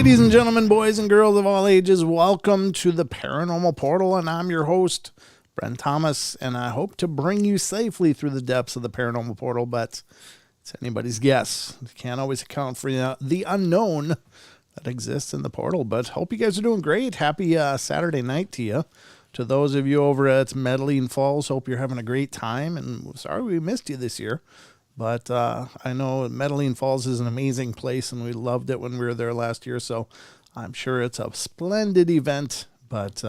Ladies and gentlemen, boys and girls of all ages, welcome to the Paranormal Portal, and I'm your host, Brent Thomas, and I hope to bring you safely through the depths of the Paranormal Portal, but it's anybody's guess. You can't always account for the unknown that exists in the portal, but hope you guys are doing great. Happy Saturday night to you. To those of you over at Medellin Falls, hope you're having a great time, and sorry we missed you this year. But I know Medellin Falls is an amazing place, and we loved it when we were there last year. So I'm sure it's a splendid event, but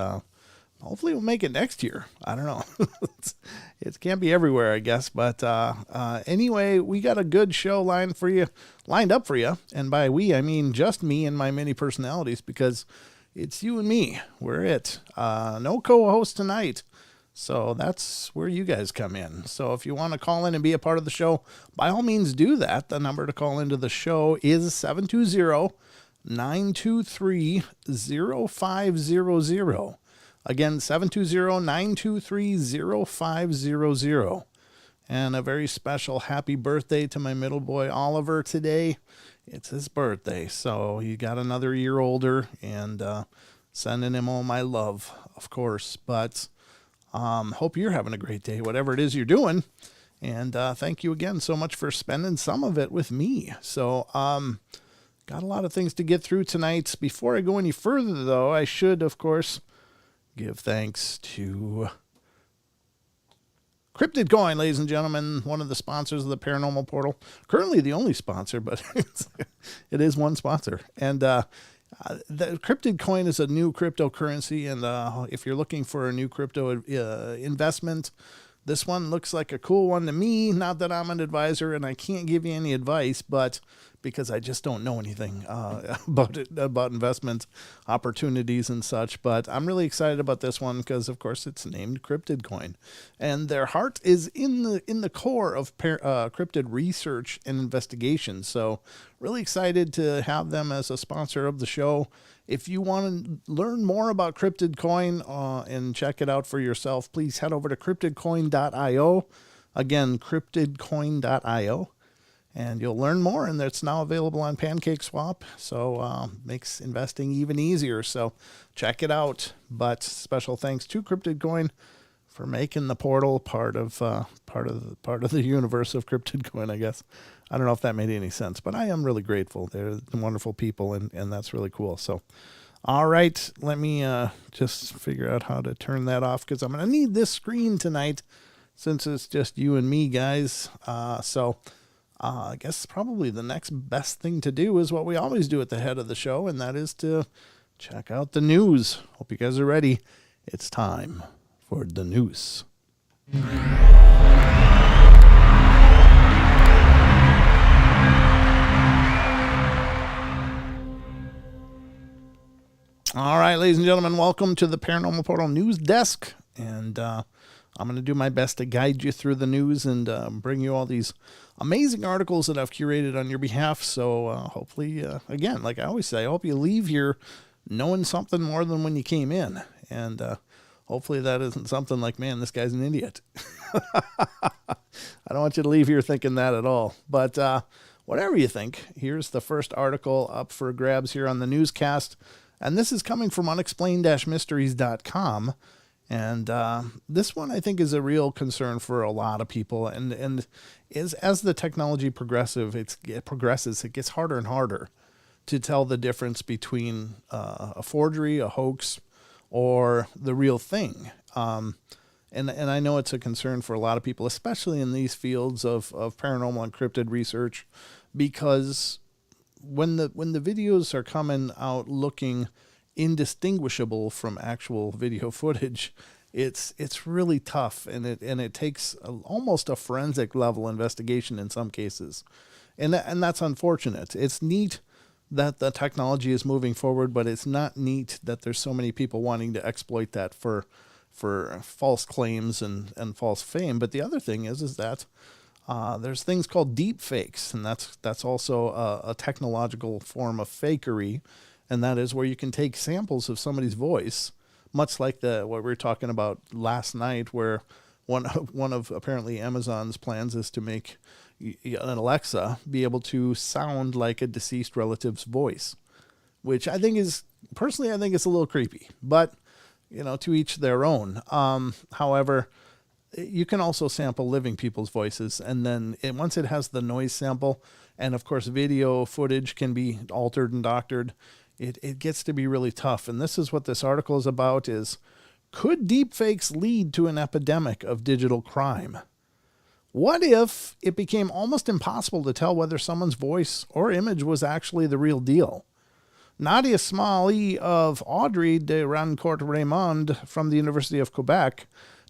hopefully we'll make it next year. I don't know. It can't be everywhere, I guess. But anyway, we got a good show lined up for you. And by we, I mean just me and my many personalities, because it's you and me. We're it. No co-host tonight. So that's where you guys come in. So if you want to call in and be a part of the show, by all means do that. The number to call into the show is 720-923-0500. Again, 720-923-0500. And a very special happy birthday to my middle boy, Oliver, today. It's his birthday. So he got another year older, and sending him all my love, of course. But hope you're having a great day, whatever it is you're doing. And thank you again so much for spending some of it with me. So got a lot of things to get through tonight. Before I go any further, though, I should, of course, give thanks to Cryptid Coin, ladies and gentlemen, one of the sponsors of the Paranormal Portal. Currently the only sponsor, but it is one sponsor. And the Cryptid Coin is a new cryptocurrency, and if you're looking for a new crypto investment, this one looks like a cool one to me. Not that I'm an advisor and I can't give you any advice, but because I just don't know anything about investment opportunities and such. But I'm really excited about this one because, of course, it's named Cryptid Coin, and their heart is in the core of cryptid research and investigation. So really excited to have them as a sponsor of the show. If you want to learn more about Cryptid Coin and check it out for yourself, please head over to cryptidcoin.io. Again, cryptidcoin.io. And you'll learn more, and it's now available on PancakeSwap, so makes investing even easier. So check it out. But special thanks to Cryptid Coin for making the portal part of the universe of Cryptid Coin, I guess. I don't know if that made any sense, but I am really grateful. They're wonderful people, and that's really cool. So, all right, let me just figure out how to turn that off, because I'm going to need this screen tonight since it's just you and me, guys. I guess probably the next best thing to do is what we always do at the head of the show, and that is to check out the news. Hope you guys are ready. It's time for the news. All right, ladies and gentlemen, welcome to the Paranormal Portal News Desk, and I'm going to do my best to guide you through the news and bring you all these amazing articles that I've curated on your behalf. So hopefully, again, like I always say, I hope you leave here knowing something more than when you came in. And hopefully that isn't something like, man, this guy's an idiot. I don't want you to leave here thinking that at all. But whatever you think, here's the first article up for grabs here on the newscast. And this is coming from unexplained-mysteries.com. And this one, I think, is a real concern for a lot of people. And as the technology progresses, it gets harder and harder to tell the difference between a forgery, a hoax, or the real thing. And I know it's a concern for a lot of people, especially in these fields of paranormal and cryptid research, because when the videos are coming out looking indistinguishable from actual video footage, it's really tough, and it takes almost a forensic level investigation in some cases, and that's unfortunate. It's neat that the technology is moving forward, but it's not neat that there's so many people wanting to exploit that for false claims and false fame. But the other thing is that there's things called deep fakes, and that's also a technological form of fakery. And that is where you can take samples of somebody's voice, much like what we were talking about last night, where one of apparently Amazon's plans is to make an Alexa be able to sound like a deceased relative's voice. which I think is, personally, I think it's a little creepy, but to each their own. However, you can also sample living people's voices, and then once it has the noise sample, and of course video footage can be altered and doctored, it gets to be really tough. And this is what this article is about: is could deepfakes lead to an epidemic of digital crime? What if it became almost impossible to tell whether someone's voice or image was actually the real deal? Nadia Smalley of Audrey de Rancourt-Raymond from the University of Quebec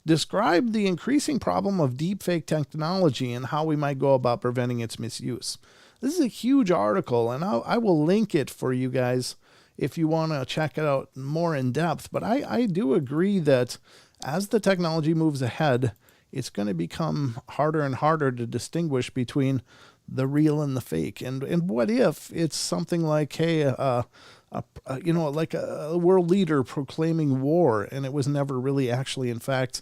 described the increasing problem of deepfake technology and how we might go about preventing its misuse. This is a huge article, and I will link it for you guys if you want to check it out more in depth. But I do agree that as the technology moves ahead, it's going to become harder and harder to distinguish between the real and the fake. And what if it's something like, hey, like a world leader proclaiming war, and it was never really actually, in fact,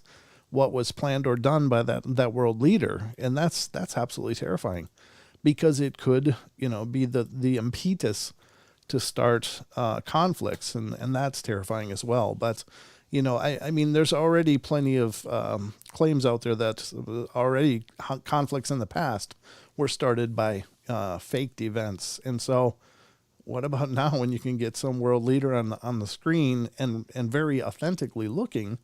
what was planned or done by that world leader? And that's absolutely terrifying, because it could, be the impetus to start conflicts, and that's terrifying as well. But I mean, there's already plenty of claims out there that already conflicts in the past were started by faked events. And so what about now, when you can get some world leader on the screen and very authentically looking,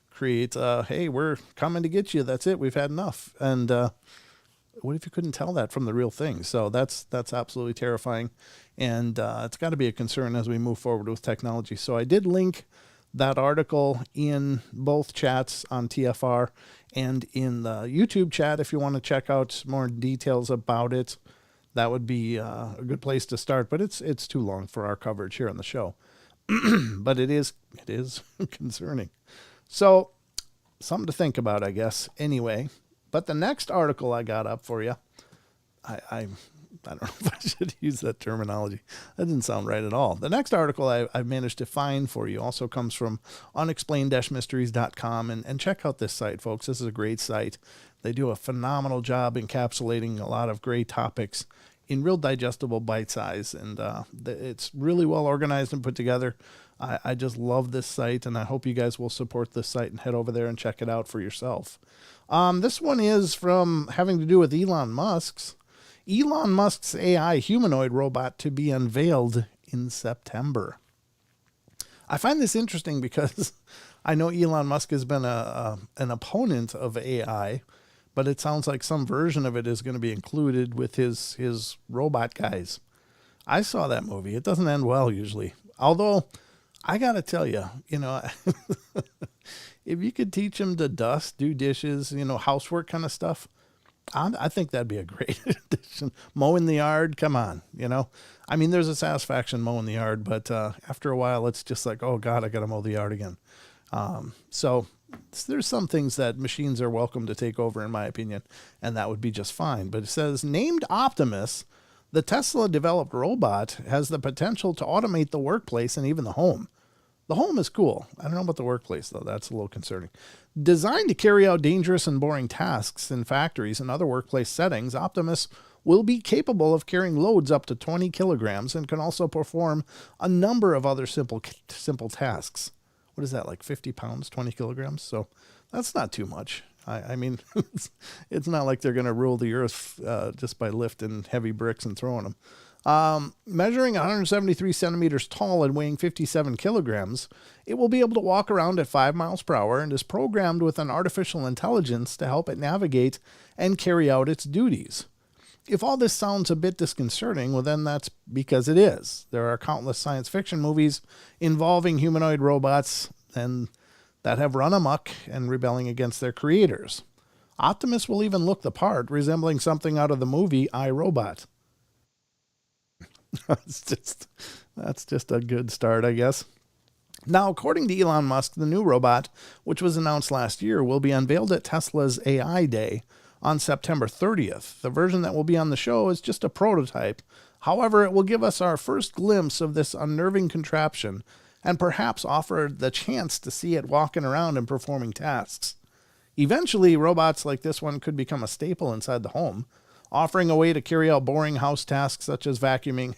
create, hey, we're coming to get you. That's it. We've had enough. And what if you couldn't tell that from the real thing? So that's absolutely terrifying. And it's got to be a concern as we move forward with technology. So I did link that article in both chats on TFR and in the YouTube chat. If you want to check out more details about it, that would be a good place to start. But it's too long for our coverage here on the show. But it is concerning. So something to think about, I guess. Anyway, but the next article I got up for you, I don't know if I should use that terminology. That didn't sound right at all. The next article I managed to find for you also comes from unexplained-mysteries.com. And check out this site, folks. This is a great site. They do a phenomenal job encapsulating a lot of great topics in real digestible bite size. And it's really well organized and put together. I just love this site, and I hope you guys will support this site and head over there and check it out for yourself. This one is from having to do with Elon Musk's AI humanoid robot to be unveiled in September. I find this interesting because I know Elon Musk has been an opponent of AI, but it sounds like some version of it is going to be included with his robot guys. I saw that movie. It doesn't end well usually. Although, I got to tell you, if you could teach him to dust, do dishes, housework kind of stuff, I think that'd be a great addition. Mowing the yard, come on, I mean, there's a satisfaction mowing the yard, but after a while, it's just like, oh God, I got to mow the yard again. So there's some things that machines are welcome to take over, in my opinion, and that would be just fine. But it says, named Optimus, the Tesla-developed robot has the potential to automate the workplace and even the home. The home is cool. I don't know about the workplace, though. That's a little concerning. Designed to carry out dangerous and boring tasks in factories and other workplace settings, Optimus will be capable of carrying loads up to 20 kilograms and can also perform a number of other simple tasks. What is that, like 50 pounds, 20 kilograms? So that's not too much. I mean, it's not like they're going to rule the earth just by lifting heavy bricks and throwing them. Measuring 173 centimeters tall and weighing 57 kilograms, it will be able to walk around at 5 miles per hour and is programmed with an artificial intelligence to help it navigate and carry out its duties. If all this sounds a bit disconcerting, well, then that's because it is. There are countless science fiction movies involving humanoid robots and that have run amok and rebelling against their creators. Optimus will even look the part, resembling something out of the movie I, Robot. That's just a good start, I guess. Now, according to Elon Musk, the new robot, which was announced last year, will be unveiled at Tesla's AI Day on September 30th. The version that will be on the show is just a prototype. However, it will give us our first glimpse of this unnerving contraption and perhaps offer the chance to see it walking around and performing tasks. Eventually, robots like this one could become a staple inside the home, offering a way to carry out boring house tasks such as vacuuming.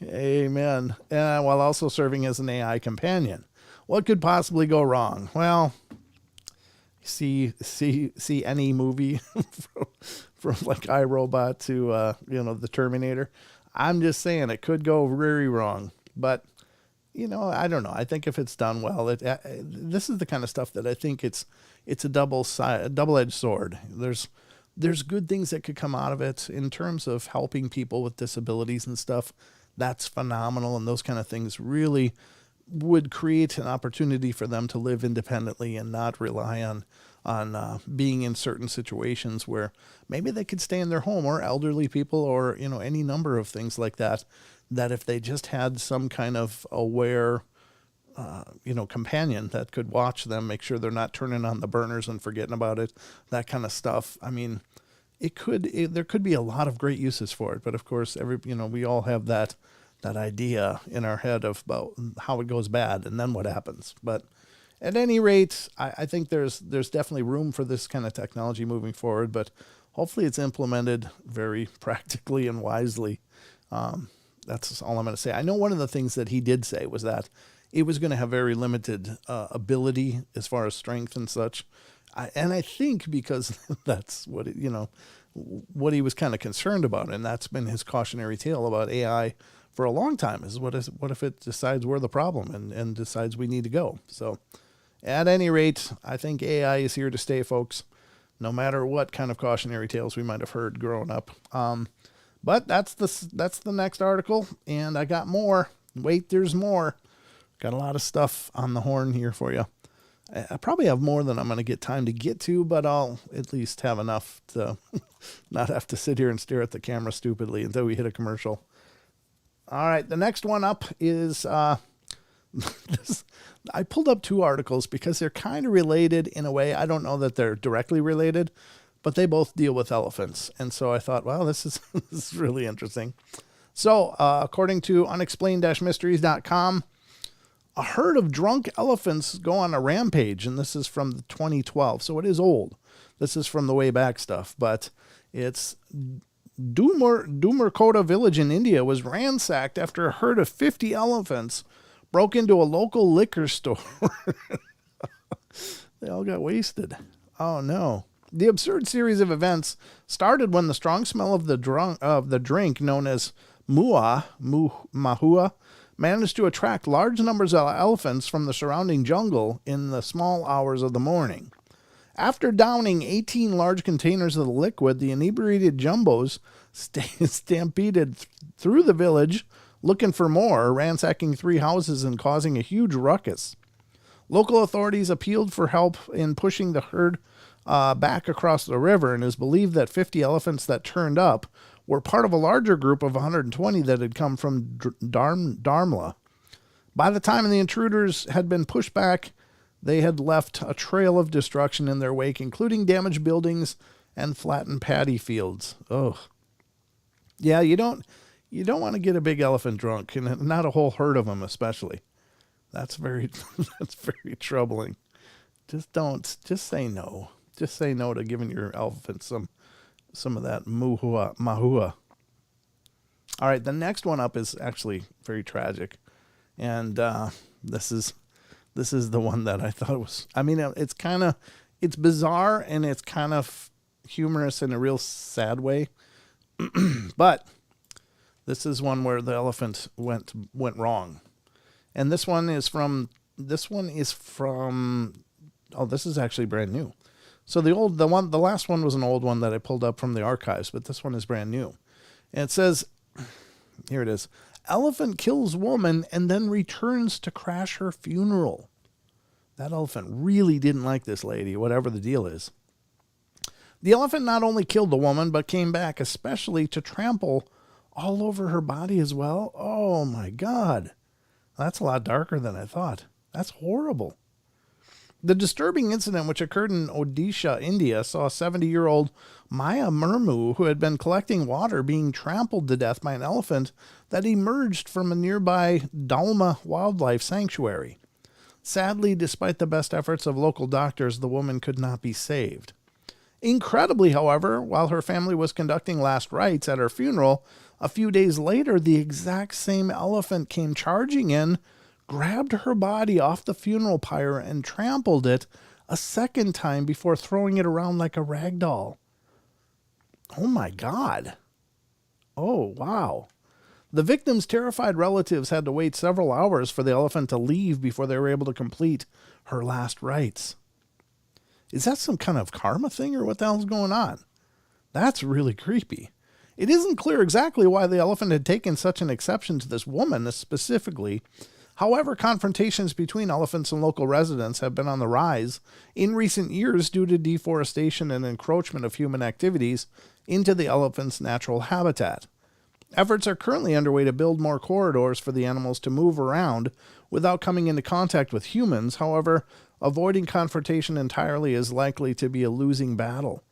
Amen. While also serving as an AI companion. What could possibly go wrong? Well, see any movie from like iRobot to the Terminator. I'm just saying it could go very wrong, but I don't know. I think if it's done well, this is the kind of stuff that I think it's a double-edged sword. There's good things that could come out of it in terms of helping people with disabilities and stuff. That's phenomenal, and those kind of things really would create an opportunity for them to live independently and not rely on being in certain situations where maybe they could stay in their home, or elderly people, or any number of things like that. That if they just had some kind of aware, companion that could watch them, make sure they're not turning on the burners and forgetting about it, that kind of stuff. I mean, there could be a lot of great uses for it. But of course, we all have that idea in our head about how it goes bad and then what happens. But at any rate, I think there's definitely room for this kind of technology moving forward, but hopefully it's implemented very practically and wisely. That's all I'm going to say. I know one of the things that he did say was that it was going to have very limited ability as far as strength and such. And I think because that's what what he was kind of concerned about, and that's been his cautionary tale about AI for a long time, is what if it decides we're the problem and decides we need to go. So at any rate, I think AI is here to stay, folks, no matter what kind of cautionary tales we might have heard growing up. But that's the next article, and I got more. Wait, there's more. Got a lot of stuff on the horn here for you. I probably have more than I'm going to get time to get to, but I'll at least have enough to not have to sit here and stare at the camera stupidly until we hit a commercial. All right, the next one up is I pulled up two articles because they're kind of related in a way. I don't know that they're directly related, but they both deal with elephants. And so I thought, wow, this is really interesting. So according to unexplained-mysteries.com, a herd of drunk elephants go on a rampage, and this is from 2012, so it is old. This is from the way back stuff, but it's Dumarkota village in India was ransacked after a herd of 50 elephants broke into a local liquor store. They all got wasted. Oh no. The absurd series of events started when the strong smell of the drink known as mahua managed to attract large numbers of elephants from the surrounding jungle in the small hours of the morning. After downing 18 large containers of the liquid, the inebriated jumbos stampeded through the village looking for more, ransacking 3 houses and causing a huge ruckus. Local authorities appealed for help in pushing the herd back across the river, and it is believed that 50 elephants that turned up were part of a larger group of 120 that had come from Dharmla. By the time the intruders had been pushed back, they had left a trail of destruction in their wake, including damaged buildings and flattened paddy fields. Oh, yeah, you don't want to get a big elephant drunk, and not a whole herd of them especially. That's very troubling. Just say no. Just say no to giving your elephant some of that mahua. All right, the next one up is actually very tragic, and this is the one that I thought was. I mean, it's bizarre and it's kind of humorous in a real sad way, but this is one where the elephant went wrong, and this is actually brand new. So the last one was an old one that I pulled up from the archives, but this one is brand new. And it says, here it is, elephant kills woman and then returns to crash her funeral. That elephant really didn't like this lady, whatever the deal is. The elephant not only killed the woman, but came back especially to trample all over her body as well. Oh my God. That's a lot darker than I thought. That's horrible. The disturbing incident, which occurred in Odisha, India, saw a 70-year-old Maya Murmu who had been collecting water being trampled to death by an elephant that emerged from a nearby Dalma wildlife sanctuary. Sadly, despite the best efforts of local doctors, the woman could not be saved. Incredibly, however, while her family was conducting last rites at her funeral, a few days later, the exact same elephant came charging in, grabbed her body off the funeral pyre, and trampled it a second time before throwing it around like a rag doll. Oh my God. Oh, wow. The victim's terrified relatives had to wait several hours for the elephant to leave before they were able to complete her last rites. Is that some kind of karma thing or what the hell's going on? That's really creepy. It isn't clear exactly why the elephant had taken such an exception to this woman specifically. However, confrontations between elephants and local residents have been on the rise in recent years due to deforestation and encroachment of human activities into the elephant's natural habitat. Efforts are currently underway to build more corridors for the animals to move around without coming into contact with humans. However, avoiding confrontation entirely is likely to be a losing battle.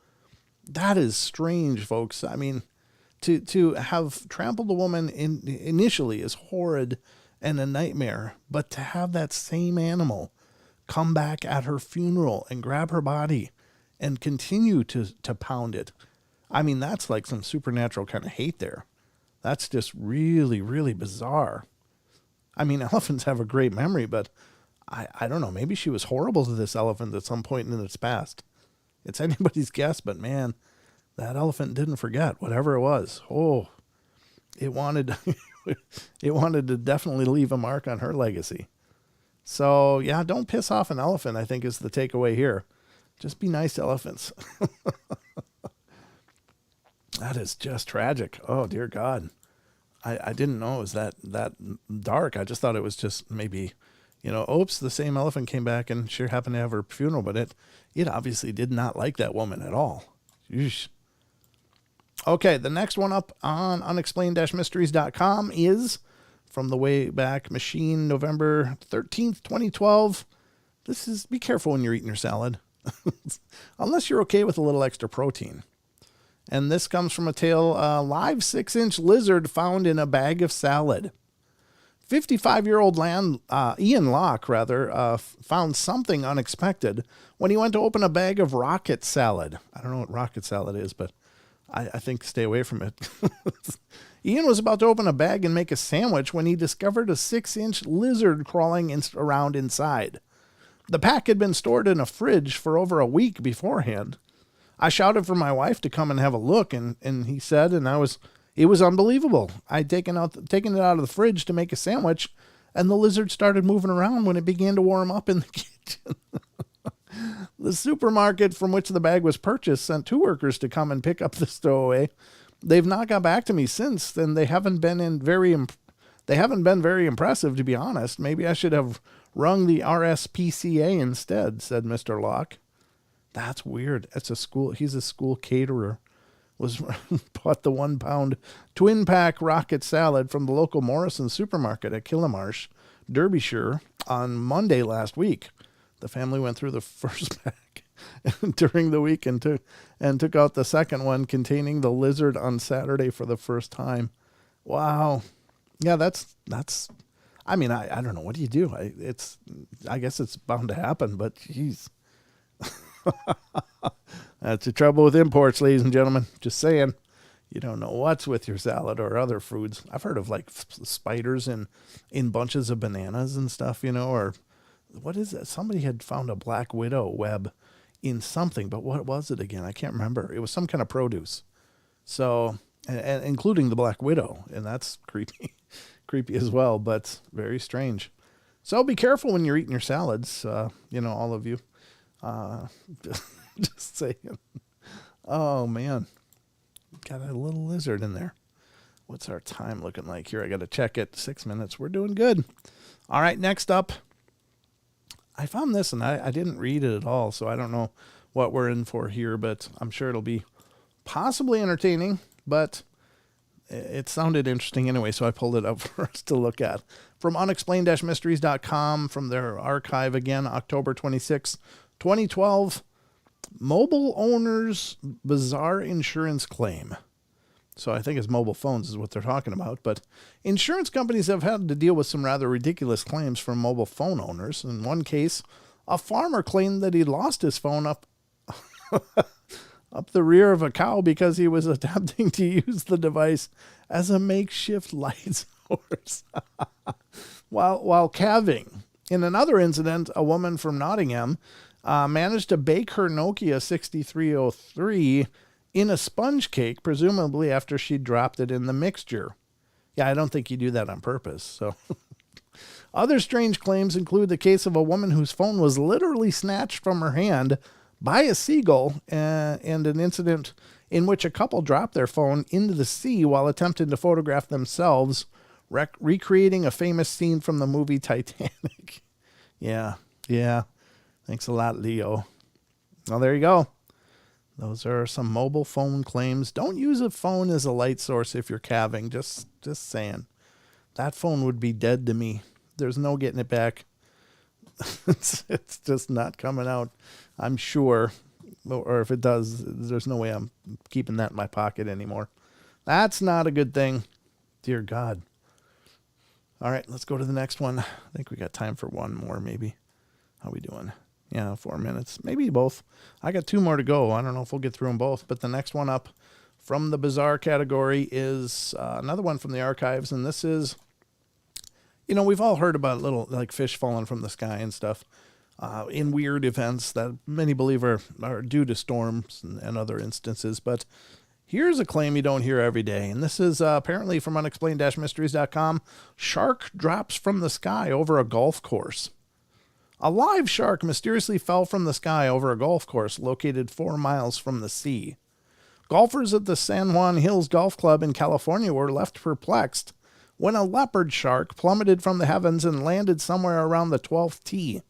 That is strange, folks. I mean, to have trampled a woman initially is horrid and a nightmare, but to have that same animal come back at her funeral and grab her body and continue to pound it, I mean, that's like some supernatural kind of hate there. That's just really, really bizarre. I mean, elephants have a great memory, but I don't know. Maybe she was horrible to this elephant at some point in its past. It's anybody's guess, but man, that elephant didn't forget whatever it was. Oh, it wanted to definitely leave a mark on her legacy. So yeah, don't piss off an elephant, I think is the takeaway here. Just be nice to elephants. That is just tragic. Oh, dear God. I didn't know it was that dark. I just thought it was just maybe, oops, the same elephant came back and sure happened to have her funeral, but it obviously did not like that woman at all. Yeesh. Okay, the next one up on unexplained-mysteries.com is from the Wayback Machine, November 13th, 2012. This is, be careful when you're eating your salad, unless you're okay with a little extra protein. And this comes from a tale, live 6-inch lizard found in a bag of salad. 55-year-old Ian Locke, found something unexpected when he went to open a bag of rocket salad. I don't know what rocket salad is, but I think stay away from it. Ian was about to open a bag and make a sandwich when he discovered a 6-inch lizard crawling around inside. The pack had been stored in a fridge for over a week beforehand. I shouted for my wife to come and have a look, and he said, it was unbelievable. I'd taken it out of the fridge to make a sandwich, and the lizard started moving around when it began to warm up in the kitchen. The supermarket from which the bag was purchased sent 2 workers to come and pick up the stowaway. They've not got back to me since, and they haven't been very impressive, to be honest. Maybe I should have rung the RSPCA instead, said Mr. Locke. That's weird. He's a school caterer. Bought the 1-pound twin pack rocket salad from the local Morrison supermarket at Killamarsh, Derbyshire, on Monday last week. The family went through the first pack during the week and took out the second one containing the lizard on Saturday for the first time. Wow. Yeah, that's. I mean, I don't know. What do you do? I guess it's bound to happen, but geez. That's the trouble with imports, ladies and gentlemen. Just saying, you don't know what's with your salad or other foods. I've heard of like spiders in bunches of bananas and stuff, or what is that? Somebody had found a black widow web in something, but what was it again? I can't remember. It was some kind of produce. So, and including the black widow, and that's creepy as well, but very strange. So be careful when you're eating your salads, all of you. Just saying. Oh man, got a little lizard in there. What's our time looking like here? I got to check it. 6 minutes. We're doing good. All right. Next up, I found this and I didn't read it at all, so I don't know what we're in for here, but I'm sure it'll be possibly entertaining, but it sounded interesting anyway, so I pulled it up for us to look at. From unexplained-mysteries.com, from their archive again, October 26, 2012, mobile owners' bizarre insurance claim. So I think it's mobile phones is what they're talking about. But insurance companies have had to deal with some rather ridiculous claims from mobile phone owners. In one case, a farmer claimed that he lost his phone up the rear of a cow because he was attempting to use the device as a makeshift light source while calving. In another incident, a woman from Nottingham managed to bake her Nokia 6303 in a sponge cake, presumably after she dropped it in the mixture. Yeah, I don't think you do that on purpose. So, other strange claims include the case of a woman whose phone was literally snatched from her hand by a seagull, and an incident in which a couple dropped their phone into the sea while attempting to photograph themselves, recreating a famous scene from the movie Titanic. Yeah. Thanks a lot, Leo. Well, there you go. Those are some mobile phone claims. Don't use a phone as a light source if you're calving. Just saying. That phone would be dead to me. There's no getting it back. It's just not coming out, I'm sure. Or if it does, there's no way I'm keeping that in my pocket anymore. That's not a good thing. Dear God. All right, let's go to the next one. I think we got time for one more, maybe. How we doing? Yeah, 4 minutes. Maybe both. I got 2 more to go. I don't know if we'll get through them both. But the next one up from the bizarre category is another one from the archives. And this is, we've all heard about little like fish falling from the sky and stuff in weird events that many believe are due to storms and other instances. But here's a claim you don't hear every day. And this is apparently from unexplained-mysteries.com. Shark drops from the sky over a golf course. A live shark mysteriously fell from the sky over a golf course located 4 miles from the sea. Golfers at the San Juan Hills Golf Club in California were left perplexed when a leopard shark plummeted from the heavens and landed somewhere around the 12th tee.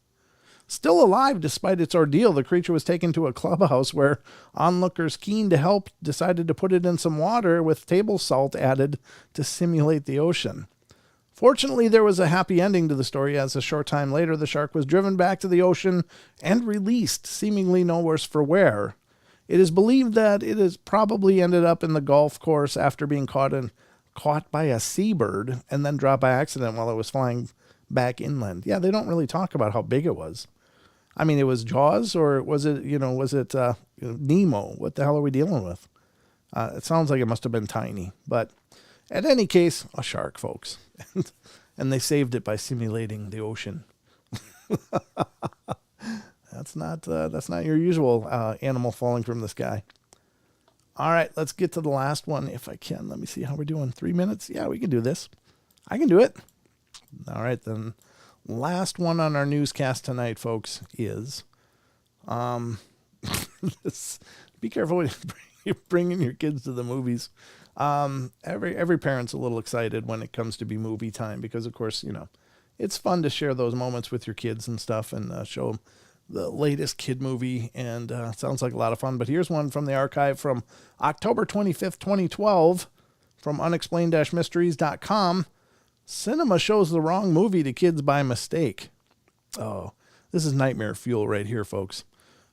Still alive despite its ordeal, the creature was taken to a clubhouse where onlookers keen to help decided to put it in some water with table salt added to simulate the ocean. Fortunately, there was a happy ending to the story, as a short time later the shark was driven back to the ocean and released, seemingly no worse for wear. It is believed that it has probably ended up in the golf course after being caught by a seabird and then dropped by accident while it was flying back inland. Yeah, they don't really talk about how big it was. I mean, it was Jaws, or was it Nemo? What the hell are we dealing with? It sounds like it must have been tiny, but in any case, a shark, folks. And they saved it by simulating the ocean. That's not your usual animal falling from the sky. All right, let's get to the last one if I can. Let me see how we're doing. 3 minutes? Yeah, we can do this. I can do it. All right, then. Last one on our newscast tonight, folks, is be careful when you're bringing your kids to the movies. Every parent's a little excited when it comes to be movie time because, of course, it's fun to share those moments with your kids and stuff and show them the latest kid movie, and sounds like a lot of fun. But here's one from the archive from October 25th, 2012, from unexplained-mysteries.com. Cinema shows the wrong movie to kids by mistake. Oh, this is nightmare fuel right here, folks.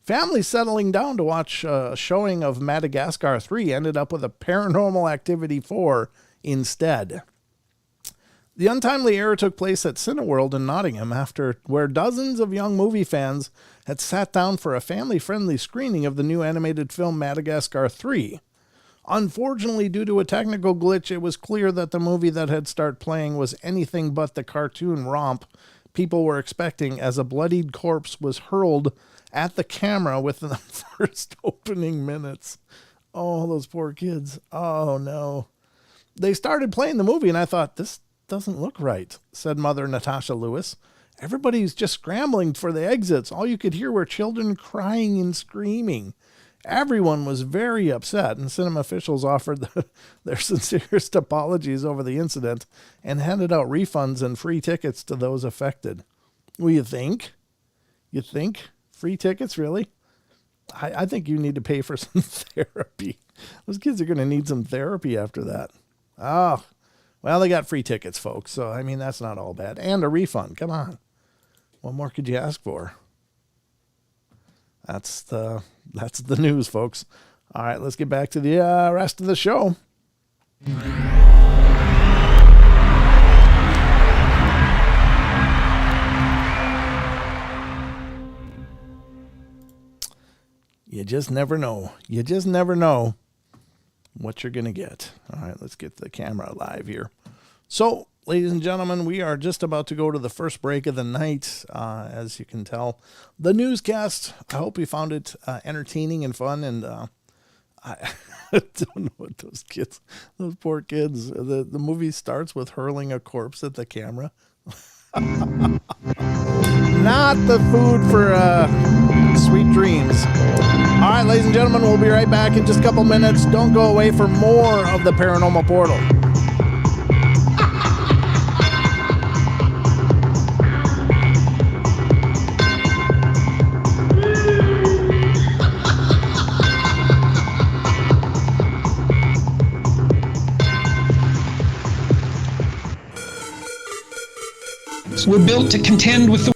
Families settling down to watch a showing of Madagascar 3 ended up with a Paranormal Activity 4 instead. The untimely error took place at Cineworld in Nottingham where dozens of young movie fans had sat down for a family-friendly screening of the new animated film Madagascar 3. Unfortunately, due to a technical glitch, it was clear that the movie that had started playing was anything but the cartoon romp people were expecting, as a bloodied corpse was hurled at the camera within the first opening minutes. Oh, those poor kids. Oh, no. They started playing the movie, and I thought, this doesn't look right, said Mother Natasha Lewis. Everybody's just scrambling for the exits. All you could hear were children crying and screaming. Everyone was very upset, and cinema officials offered their sincerest apologies over the incident and handed out refunds and free tickets to those affected. Well, you think? You think? Free tickets, really? I think you need to pay for some therapy. Those kids are going to need some therapy after that. Oh, well, they got free tickets, folks. So, I mean, that's not all bad. And a refund. Come on. What more could you ask for? That's the news, folks. All right, let's get back to the rest of the show. you just never know. You just never know what you're going to get. All right, let's get the camera live here. So, ladies and gentlemen, we are just about to go to the first break of the night. As you can tell, the newscast, I hope you found it entertaining and fun. And I don't know what those poor kids, the movie starts with hurling a corpse at the camera. Not the food for sweet dreams. All right, ladies and gentlemen, we'll be right back in just a couple minutes. Don't go away for more of the Paranormal Portal. We're built to contend with the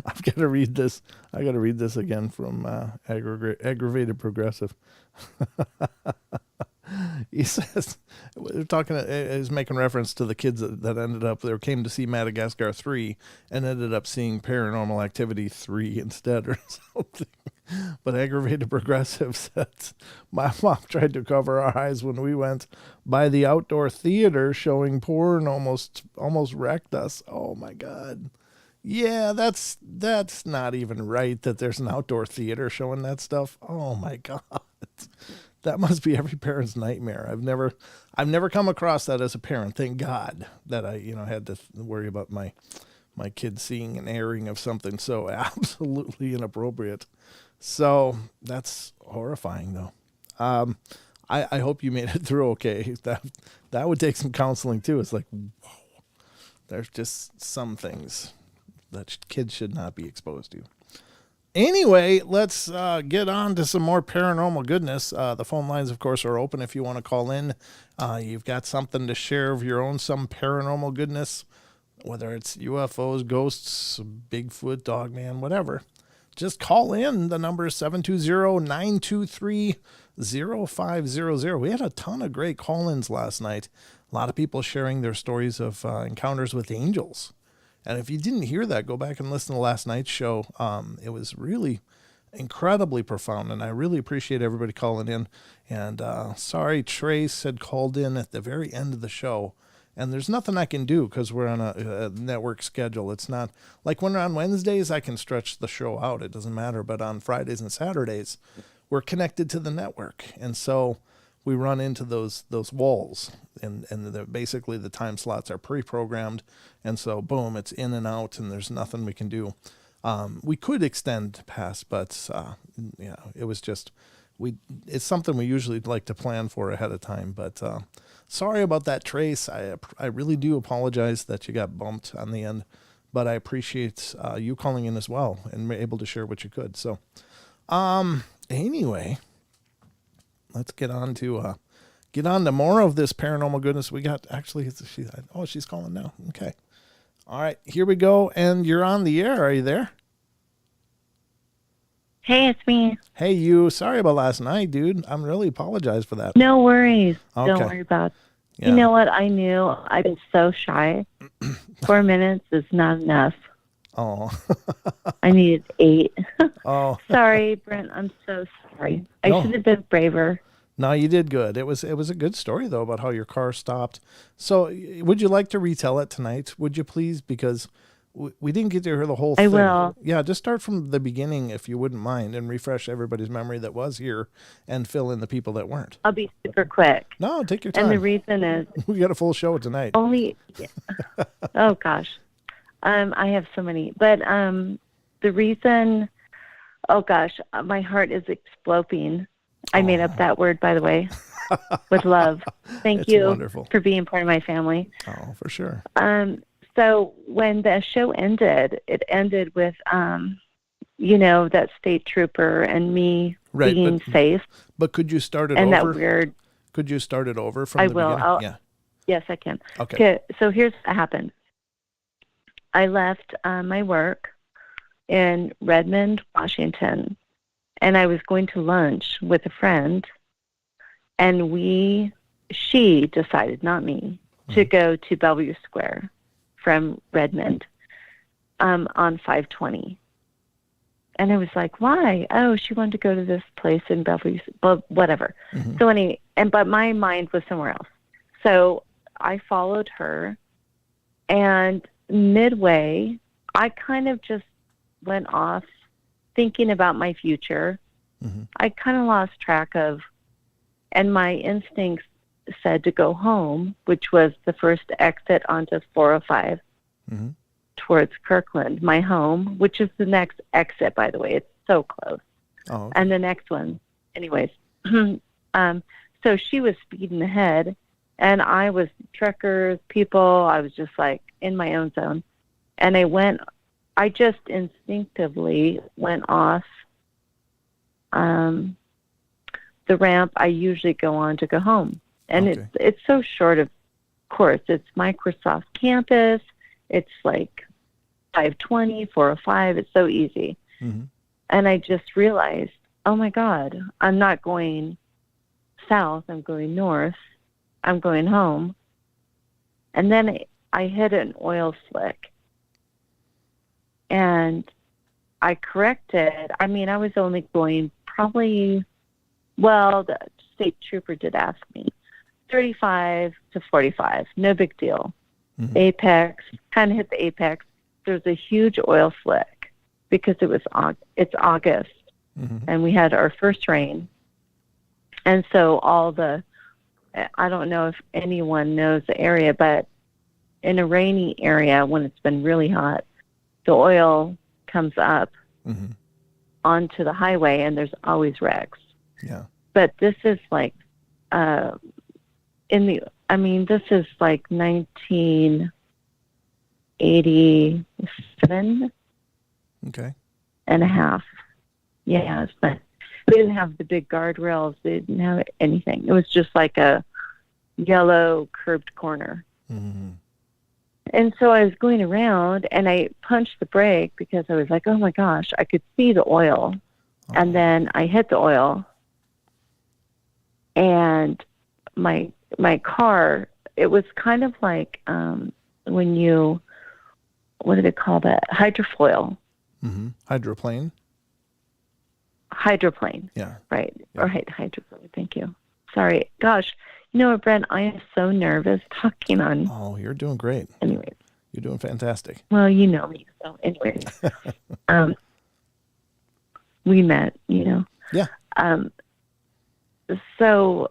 I've got to read this. I got to read this again from Aggravated Progressive. He says, they're talking, is making reference to the kids that ended up, they came to see Madagascar 3 and ended up seeing Paranormal Activity 3 instead or something. But Aggravated Progressive says, my mom tried to cover our eyes when we went by the outdoor theater showing porn, almost wrecked us. Oh my God. Yeah, that's not even right that there's an outdoor theater showing that stuff. Oh my God. That must be every parent's nightmare. I've never come across that as a parent. Thank God that I, had to worry about my kids seeing an airing of something so absolutely inappropriate. So that's horrifying, though. I hope you made it through okay. That would take some counseling too. It's like, whoa, there's just some things that kids should not be exposed to. Anyway, let's get on to some more paranormal goodness. The phone lines, of course, are open if you want to call in. You've got something to share of your own, some paranormal goodness, whether it's UFOs, ghosts, Bigfoot, Dogman, whatever. Just call in. The number is 720-923-0500. We had a ton of great call-ins last night. A lot of people sharing their stories of encounters with angels. And if you didn't hear that, go back and listen to last night's show. It was really incredibly profound, and I really appreciate everybody calling in. And sorry, Trace had called in at the very end of the show, and there's nothing I can do because we're on a network schedule. It's not like when we're on Wednesdays, I can stretch the show out. It doesn't matter. But on Fridays and Saturdays, we're connected to the network, and so we run into those walls, and basically the time slots are pre-programmed, and so boom, it's in and out, and there's nothing we can do. We could extend past, but it was just it's something we usually like to plan for ahead of time. But sorry about that, Trace. I really do apologize that you got bumped on the end, but I appreciate you calling in as well and able to share what you could. So anyway, let's get on to more of this paranormal goodness. We got she's calling now. Okay. All right, here we go. And you're on the air. Are you there? Hey, it's me. Hey, you. Sorry about last night, dude. I'm really apologize for that. No worries. Okay. Don't worry about it. Yeah. You know what? I knew I've been so shy. 4 minutes is not enough. Oh. I needed 8. Oh. Sorry, Brent. I'm so sorry. I should have been braver. No, you did good. It was a good story, though, about how your car stopped. So would you like to retell it tonight? Would you please? Because we didn't get to hear the whole thing. I will. Yeah, just start from the beginning, if you wouldn't mind, and refresh everybody's memory that was here and fill in the people that weren't. I'll be super quick. No, take your time. And the reason is... We got a full show tonight. Oh, gosh. I have so many. But the reason... Oh, gosh. My heart is exploding. I made up that word, by the way, with love. Thank you wonderful. For being part of my family. Oh, for sure. So when the show ended, it ended with, that state trooper and me being safe. But could you start it and over? That weird. Could you start it over from the beginning? Yeah. Yes, I can. Okay. So here's what happened. I left my work in Redmond, Washington, and I was going to lunch with a friend, and she decided, not me, to go to Bellevue Square from Redmond on 520. And I was like, why? Oh, she wanted to go to this place in Bellevue, but whatever. Mm-hmm. So anyway, but my mind was somewhere else. So I followed her, and midway, I kind of just went off thinking about my future. Mm-hmm. I kind of lost track of, and my instincts said to go home, which was the first exit onto 405 towards Kirkland, my home, which is the next exit, by the way. It's so close. Oh, okay. And the next one. Anyways, so she was speeding ahead, and I was truckers, people. I was just like in my own zone. And I just instinctively went off the ramp I usually go on to go home. And okay. it's so short of course. It's Microsoft campus. It's like 520, 405. It's so easy. Mm-hmm. And I just realized, oh my God, I'm not going south. I'm going north. I'm going home. And then I hit an oil slick. And I corrected. I mean, I was only going probably, well, the state trooper did ask me, 35 to 45. No big deal. Mm-hmm. Apex, kind of hit the apex. There's a huge oil slick because it's August. Mm-hmm. And we had our first rain. And so I don't know if anyone knows the area, but in a rainy area, when it's been really hot, the oil comes up Mm-hmm. onto the highway, and there's always wrecks. Yeah. But this is like, this is like 1987 Okay. and a half. Yeah, but they didn't have the big guardrails. They didn't have anything. It was just like a yellow curved corner. Mm-hmm. And so I was going around, and I punched the brake because I was like, oh my gosh, I could see the oil. Oh. And then I hit the oil, and my car, it was kind of like when you, what do they call that? Hydrofoil. Mm-hmm. Hydroplane. Hydroplane. Yeah. Right. Yeah. Or hydroplane. Thank you. Sorry. Gosh. You know what, Brent? I am so nervous talking on. Oh, you're doing great. Anyways. You're doing fantastic. Well, you know me. So anyways. We met, you know. Yeah. So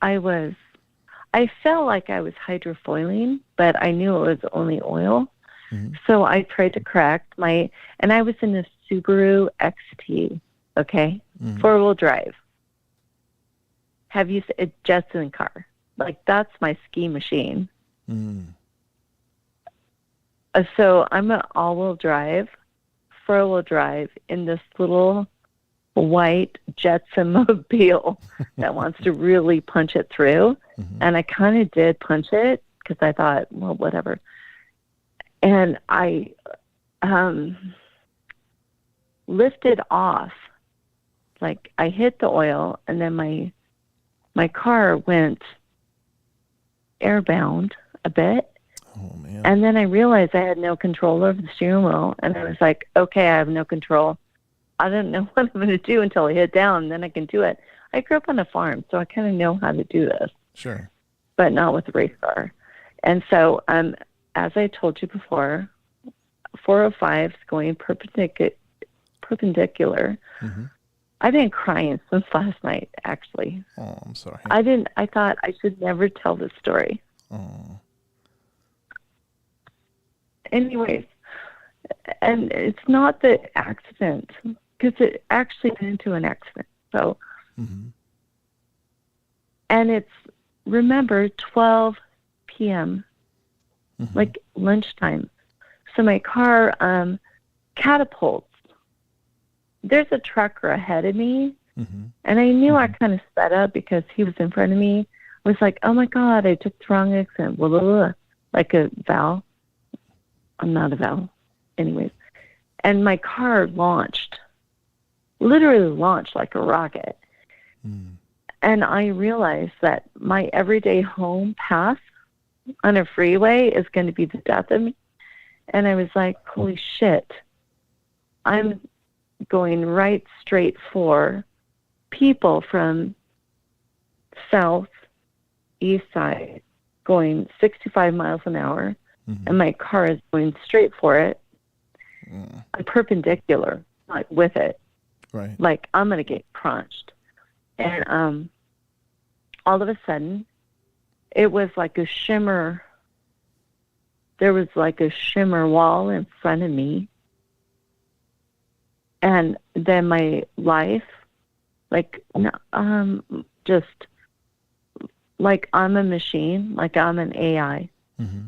I felt like I was hydrofoiling, but I knew it was only oil. Mm-hmm. So I tried to correct and I was in a Subaru XT, okay? Mm-hmm. 4-wheel drive. Have you seen a Jetson car? Like, that's my ski machine. Mm. So I'm an all-wheel drive, 4-wheel drive in this little white Jetson mobile that wants to really punch it through. Mm-hmm. And I kind of did punch it because I thought, well, whatever. And I lifted off. Like, I hit the oil, and then my car went airbound a bit. Oh, man. And then I realized I had no control over the steering wheel. And I was like, okay, I have no control. I don't know what I'm going to do until I hit down, and then I can do it. I grew up on a farm, so I kind of know how to do this. Sure. But not with a race car. And so, as I told you before, 405 is going perpendicular. Mm-hmm. I've been crying since last night, actually. Oh, I'm sorry. I thought I should never tell this story. Oh. Anyways, and it's not the accident, because it actually went into an accident. So, Mm-hmm. and it's, remember, 12 p.m., Mm-hmm. like lunchtime. So my car catapults. There's a trucker ahead of me, Mm-hmm. and I knew I Mhm. kind of sped up because he was in front of me. I was like, oh my God, I took the wrong exit. Blah, blah, blah. Like a vowel. I'm not a vowel. Anyways. And my car literally launched like a rocket. Mm. And I realized that my everyday home path on a freeway is going to be the death of me. And I was like, holy shit. I'm going right straight for people from south, east side, going 65 miles an hour. Mm-hmm. And my car is going straight for it. Mm. I'm perpendicular, like with it. Right. Like, I'm going to get crunched. And all of a sudden, it was like a shimmer. There was like a shimmer wall in front of me. And then my life, like, just like I'm a machine, like I'm an AI. Mm-hmm.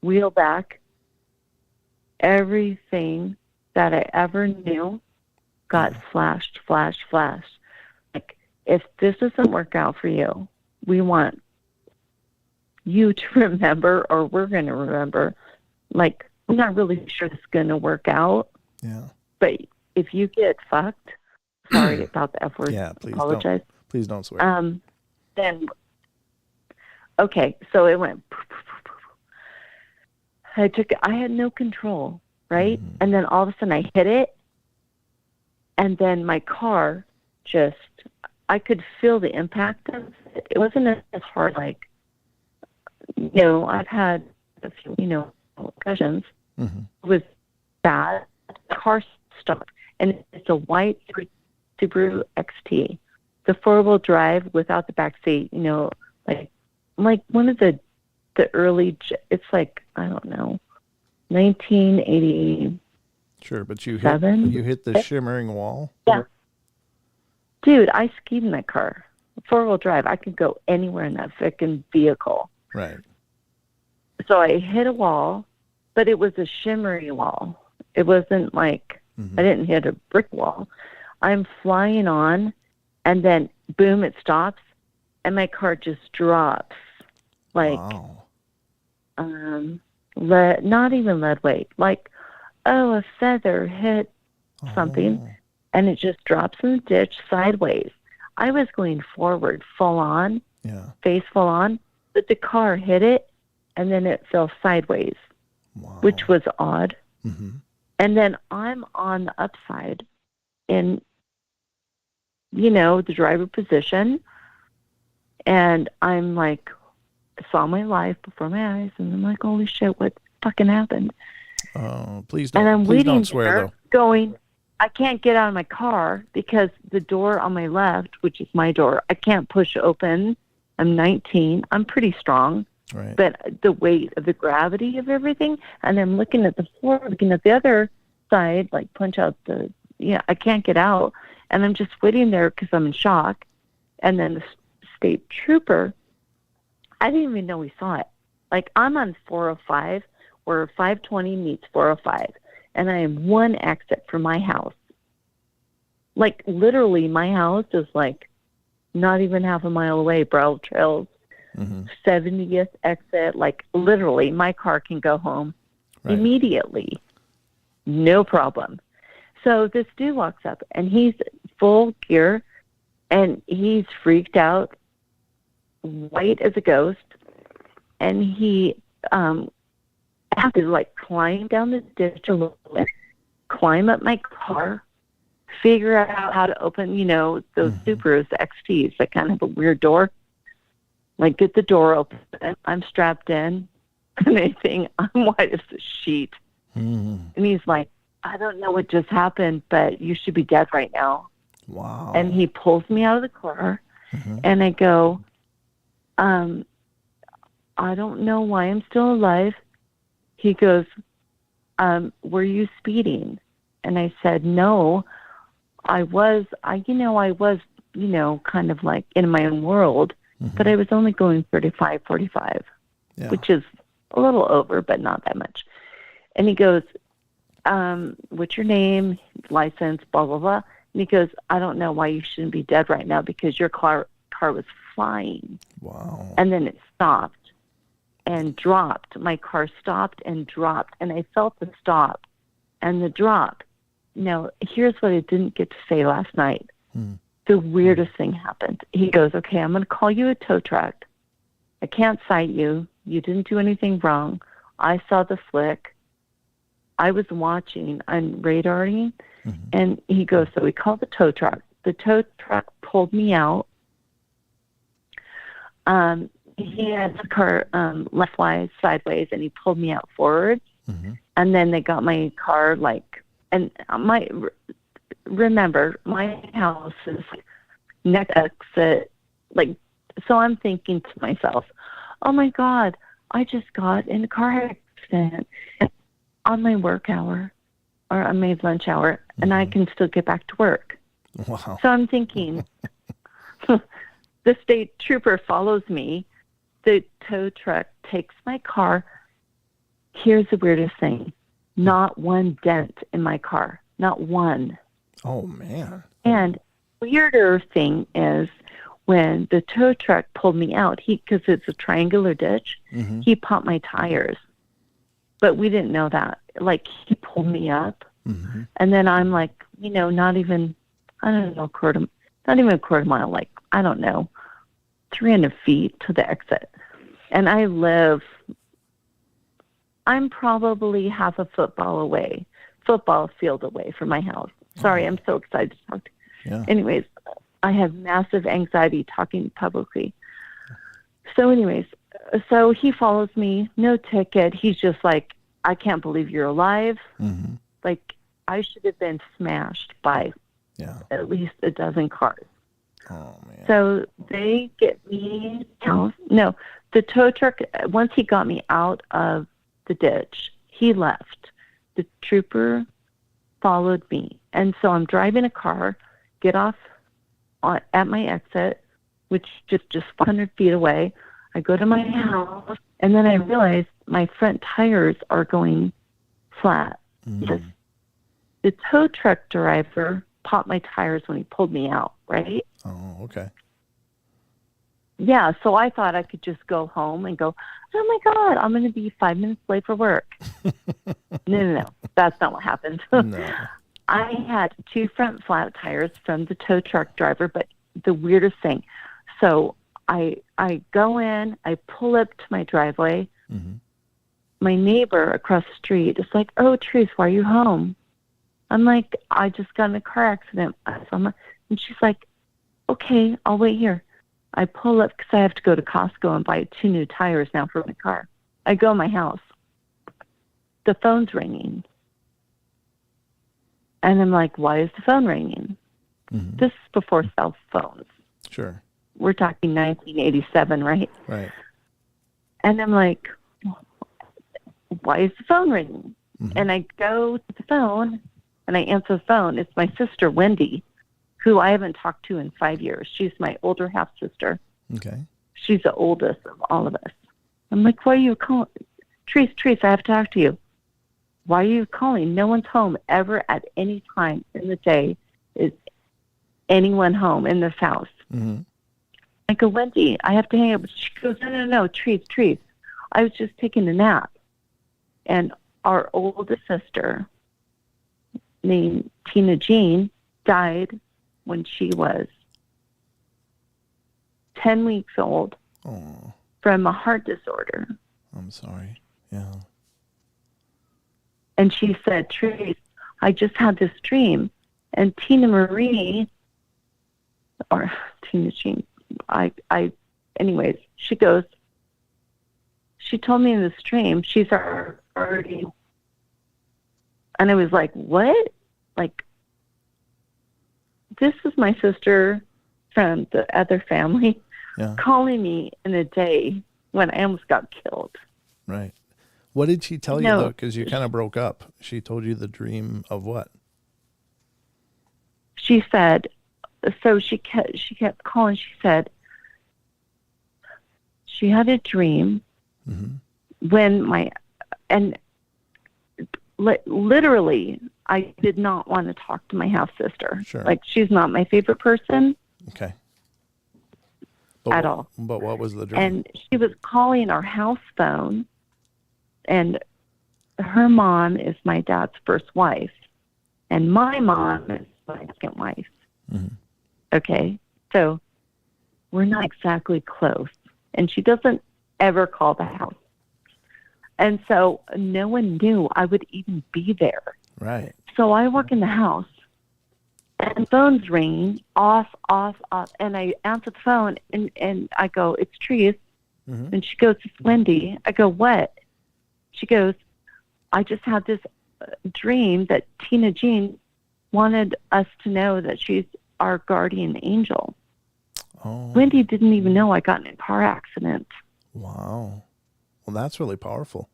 Wheel back. Everything that I ever knew got flashed. Like, if this doesn't work out for you, we want you to remember, or we're going to remember, like, I'm not really sure this is going to work out. Yeah. But if you get fucked, sorry about the F word. Yeah, please apologize. don't. Please don't swear. Then, okay, so it went. I had no control, right? Mm-hmm. And then all of a sudden I hit it. And then my car I could feel the impact of it. It wasn't as hard, like, I've had a few, concussions. Mm-hmm. It was bad. The car stopped. And it's a white Subaru XT. The 4-wheel drive without the back seat, like one of the early, it's like, I don't know, 1980. Sure, but you hit the shimmering wall? Yeah. Dude, I skied in that car. 4-wheel drive. I could go anywhere in that freaking vehicle. Right. So I hit a wall, but it was a shimmery wall. It wasn't like, I didn't hit a brick wall. I'm flying on, and then, boom, it stops, and my car just drops. Like, wow. Not even lead weight. Like, a feather hit something, and it just drops in the ditch sideways. I was going forward, full on, face full on, but the car hit it, and then it fell sideways, which was odd. Mm-hmm. And then I'm on the upside in, the driver position, and I'm like, saw my life before my eyes, and I'm like, holy shit, what fucking happened? Oh, please don't. And I'm please waiting don't swear, there, though. going, I can't get out of my car because the door on my left, which is my door, I can't push open. I'm 19. I'm pretty strong. Right. But the weight of the gravity of everything, and I'm looking at the floor, looking at the other side, like punch out I can't get out. And I'm just waiting there because I'm in shock. And then the state trooper, I didn't even know he saw it. Like, I'm on 405 where 520 meets 405. And I am one exit from my house. Like, literally, my house is like not even half a mile away, Brattle Trails. 70th exit, like literally my car can go home immediately. No problem. So this dude walks up and he's full gear and he's freaked out, white as a ghost, and he had to like climb down the ditch a little bit, climb up my car, figure out how to open, those Subarus, the XTs that kind of have a weird door. Like, get the door open. I'm strapped in and anything. I'm white as a sheet. And he's like, I don't know what just happened, but you should be dead right now. Wow. And he pulls me out of the car, and I go, I don't know why I'm still alive. He goes, were you speeding? And I said, no, I was, kind of like in my own world. But I was only going 35, 45, which is a little over, but not that much. And he goes, what's your name, license, blah, blah, blah. And he goes, I don't know why you shouldn't be dead right now because your car was flying. Wow. And then it stopped and dropped. My car stopped and dropped. And I felt the stop and the drop. Now, here's what I didn't get to say last night. The weirdest thing happened. He goes, okay, I'm going to call you a tow truck. I can't cite you. You didn't do anything wrong. I saw the flick. I was watching and radaring. And he goes, so we called the tow truck. The tow truck pulled me out. He had the car leftwise, sideways, and he pulled me out forward. And then they got my car remember, my house is next exit. Like, so I'm thinking to myself, oh my God, I just got in a car accident on my work hour or on my lunch hour, and I can still get back to work. Wow. So I'm thinking, the state trooper follows me. The tow truck takes my car. Here's the weirdest thing. Not one dent in my car. Not one. Oh, man. And weirder thing is when the tow truck pulled me out, because it's a triangular ditch, he popped my tires. But we didn't know that. Like, he pulled me up, and then I'm like, not even, I don't know, not even a quarter mile, like, I don't know, 300 feet to the exit. And I'm probably half a football field away from my house. Sorry, I'm so excited to talk to you. Yeah. Anyways, I have massive anxiety talking publicly. So anyways, so he follows me, no ticket. He's just like, I can't believe you're alive. Like, I should have been smashed by at least a dozen cars. Oh, man. So they get me out. No, the tow truck, once he got me out of the ditch, he left. The trooper followed me. And so I'm driving a car, get off at my exit, which is just 100 feet away. I go to my house, and then I realize my front tires are going flat. Because the tow truck driver popped my tires when he pulled me out, right? Oh, okay. Yeah, so I thought I could just go home and go, oh my God, I'm going to be 5 minutes late for work. No. That's not what happened. No. I had 2 front flat tires from the tow truck driver, but the weirdest thing. So I go in, I pull up to my driveway. My neighbor across the street is like, oh, Therese, why are you home? I'm like, I just got in a car accident. And she's like, okay, I'll wait here. I pull up because I have to go to Costco and buy 2 new tires now for my car. I go in my house. The phone's ringing. And I'm like, why is the phone ringing? This is before cell phones. Sure. We're talking 1987, right? Right. And I'm like, why is the phone ringing? And I go to the phone, and I answer the phone. It's my sister, Wendy, who I haven't talked to in 5 years. She's my older half-sister. Okay. She's the oldest of all of us. I'm like, why are you calling? Therese, I have to talk to you. Why are you calling? No one's home ever at any time in the day. Is anyone home in this house? I go, Wendy, I have to hang up. She goes, no, Therese. I was just taking a nap. And our oldest sister, named Tina Jean, died when she was 10 weeks old from a heart disorder. I'm sorry. Yeah. And she said, Therese, I just had this dream. And Tina Marie, or Tina Jean, anyways, she goes, she told me in this dream, she's already, and I was like, what? Like, this is my sister from the other family calling me in a day when I almost got killed. Right. What did she tell you, though? Because you kind of broke up. She told you the dream of what? She said, so she kept calling. She said she had a dream when literally, I did not want to talk to my half sister. Sure. Like, she's not my favorite person. Okay. At all. But what was the dream? And she was calling our house phone, and her mom is my dad's first wife, and my mom is my second wife. Okay? So we're not exactly close. And she doesn't ever call the house. And so no one knew I would even be there. Right. So I walk in the house, and the phone's ringing, off. And I answer the phone, and I go, it's Therese. And she goes, it's Wendy. I go, what? She goes, I just had this dream that Tina Jean wanted us to know that she's our guardian angel. Oh. Wendy didn't even know I got in a car accident. Wow. Well, that's really powerful.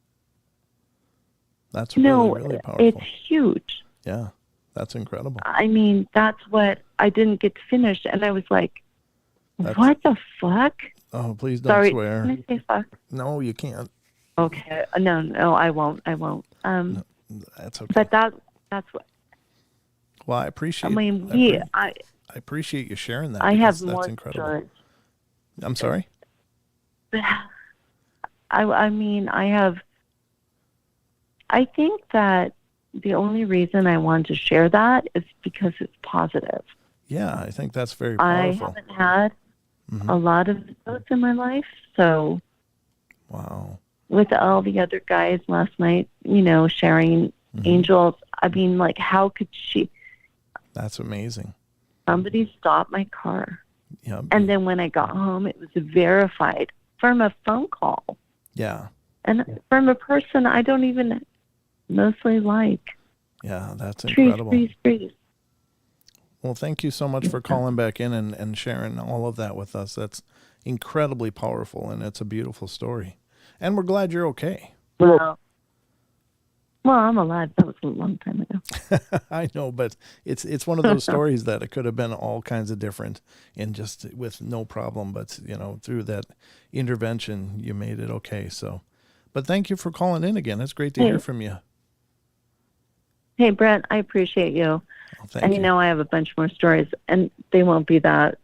That's really powerful. It's huge. Yeah, that's incredible. I mean, that's what I didn't get to finish. And I was like, what the fuck? Oh, please don't Sorry, swear. can I say fuck? No, you can't. Okay. No, I won't. No, that's okay. But that's what. Well, I appreciate. I mean, I appreciate you sharing that. I have that's more incredible. stories. I'm sorry. I mean, I have I think that the only reason I wanted to share that is because it's positive. Yeah, I think that's very I powerful. haven't had a lot of those in my life, so Wow. with all the other guys last night, sharing angels, I mean, like, how could That's amazing. somebody stop my car? Yeah. And then when I got home, it was verified from a phone call. Yeah. And from a person I don't even mostly like. Yeah, that's Trees, incredible. trees. Well, thank you so much for calling back in and sharing all of that with us. That's incredibly powerful, and it's a beautiful story. And we're glad you're okay. Well, I'm alive. That was a long time ago. I know, but it's one of those stories that it could have been all kinds of different and just with no problem. But, through that intervention, you made it okay. So, but thank you for calling in again. It's great to hear from you. Hey, Brent, I appreciate you. Oh, thank and you. I have a bunch more stories, and they won't be that.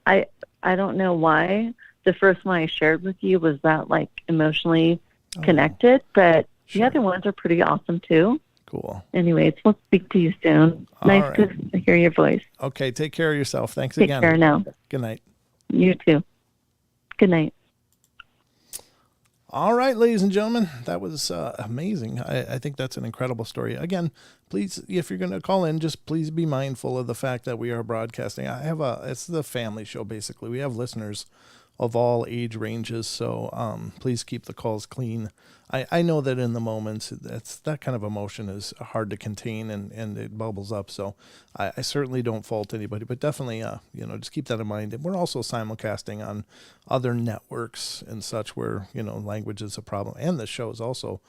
I don't know why the first one I shared with you was that, like, emotionally connected, but the other ones are pretty awesome too. Cool. Anyways, we'll speak to you soon. Nice to hear your voice. Okay, take care of yourself. Thanks Take again. care now. Good night. You too. Good night. All right, ladies and gentlemen, that was amazing. I think that's an incredible story. Again, please, if you're going to call in, just please be mindful of the fact that we are broadcasting. It's the family show, basically. We have listeners of all age ranges, so please keep the calls clean. I know that in the moment, that kind of emotion is hard to contain and it bubbles up. So I certainly don't fault anybody, but definitely, just keep that in mind. And we're also simulcasting on other networks and such where, language is a problem. And the show is also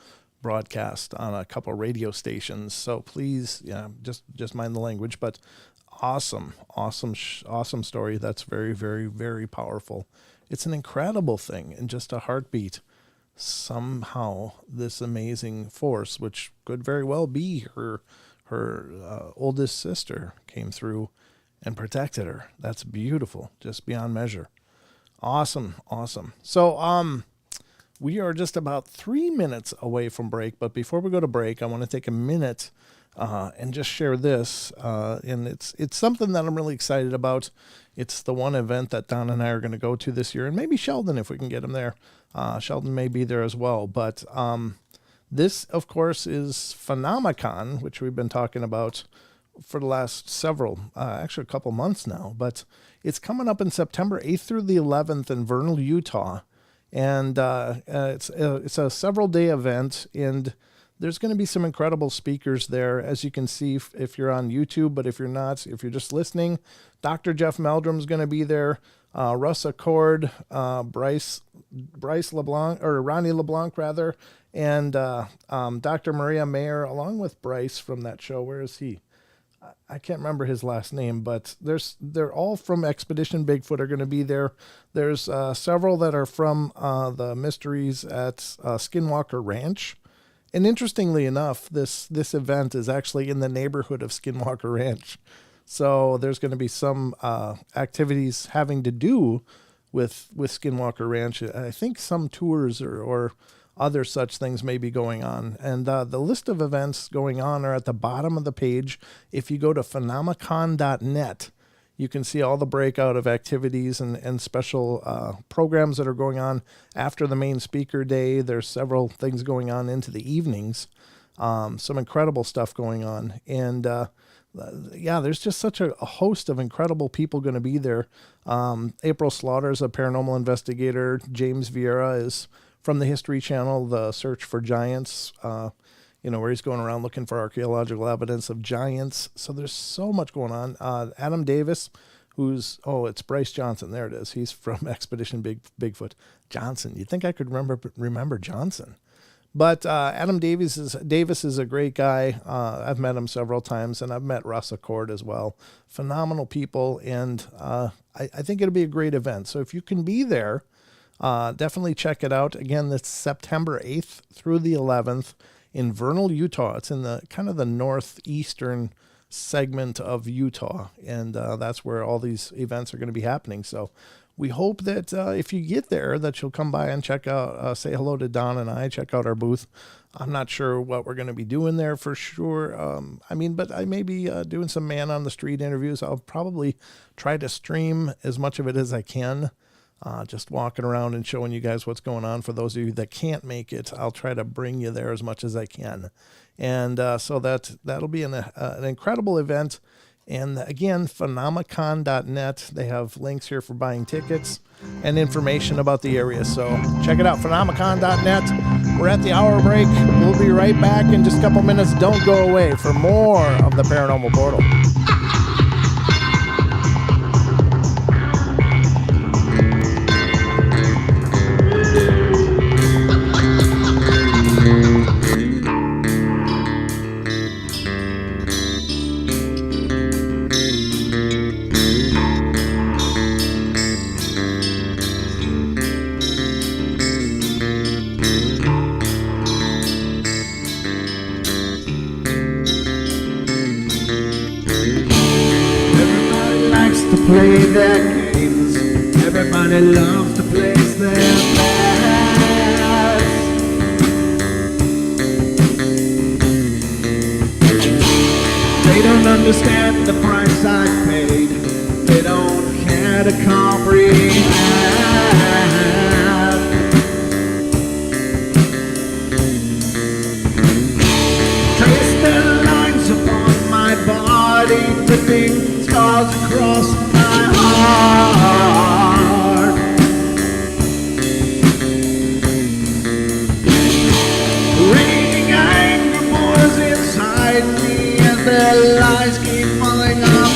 broadcast on a couple radio stations. So please, just mind the language, but awesome story. That's very, very, very powerful. It's an incredible thing in just a heartbeat. Somehow this amazing force, which could very well be her oldest sister, came through and protected her. That's beautiful, just beyond measure. Awesome. So we are just about 3 minutes away from break, but before we go to break, I want to take a minute and just share this. And it's something that I'm really excited about. It's the one event that Don and I are going to go to this year, and maybe Sheldon, if we can get him there. Sheldon may be there as well. But this, of course, is Phenomicon, which we've been talking about for the last actually a couple months now. But it's coming up in September 8th through the 11th in Vernal, Utah. And it's a several-day event, and there's going to be some incredible speakers there, as you can see if you're on YouTube. But if you're not, if you're just listening, Dr. Jeff Meldrum is going to be there. Russ Accord, Bryce LeBlanc, or Ronnie LeBlanc rather, and Dr. Maria Mayer, along with Bryce from that show. Where is he? I can't remember his last name, but they're all from Expedition Bigfoot are going to be there. There's several that are from the Mysteries at Skinwalker Ranch. And interestingly enough, this event is actually in the neighborhood of Skinwalker Ranch. So there's going to be some activities having to do with Skinwalker Ranch. I think some tours or other such things may be going on. And the list of events going on are at the bottom of the page. If you go to phenomicon.net, you can see all the breakout of activities and special programs that are going on after the main speaker day. There's several things going on into the evenings. Some incredible stuff going on. And there's just such a host of incredible people going to be there. April Slaughter is a paranormal investigator. James Vieira is from the History Channel, The Search for Giants, where he's going around looking for archaeological evidence of giants. So there's so much going on. Adam Davis, it's Bryce Johnson. There it is. He's from Expedition Bigfoot. Johnson. You'd think I could remember Johnson. But Adam Davis is a great guy. I've met him several times, and I've met Russ Accord as well. Phenomenal people, and I think it'll be a great event. So if you can be there, definitely check it out. Again, that's September 8th through the 11th in Vernal, Utah. It's in the kind of the northeastern segment of Utah, and that's where all these events are going to be happening. So we hope that if you get there, that you'll come by and check out, say hello to Don and I, check out our booth. I'm not sure what we're going to be doing there for sure. But I may be doing some man on the street interviews. I'll probably try to stream as much of it as I can. Just walking around and showing you guys what's going on. For those of you that can't make it, I'll try to bring you there as much as I can. And so that'll be an incredible event. And again, phenomicon.net. They have links here for buying tickets and information about the area. So check it out, phenomicon.net. We're at the hour break. We'll be right back in just a couple minutes. Don't go away for more of the Paranormal Portal. Play their games. Everybody loves to place their bets. They don't understand the price I paid. They don't care to comprehend. Trace their lines upon my body, tipping scars across my heart. Raging anger pours inside me as their lies keep falling apart.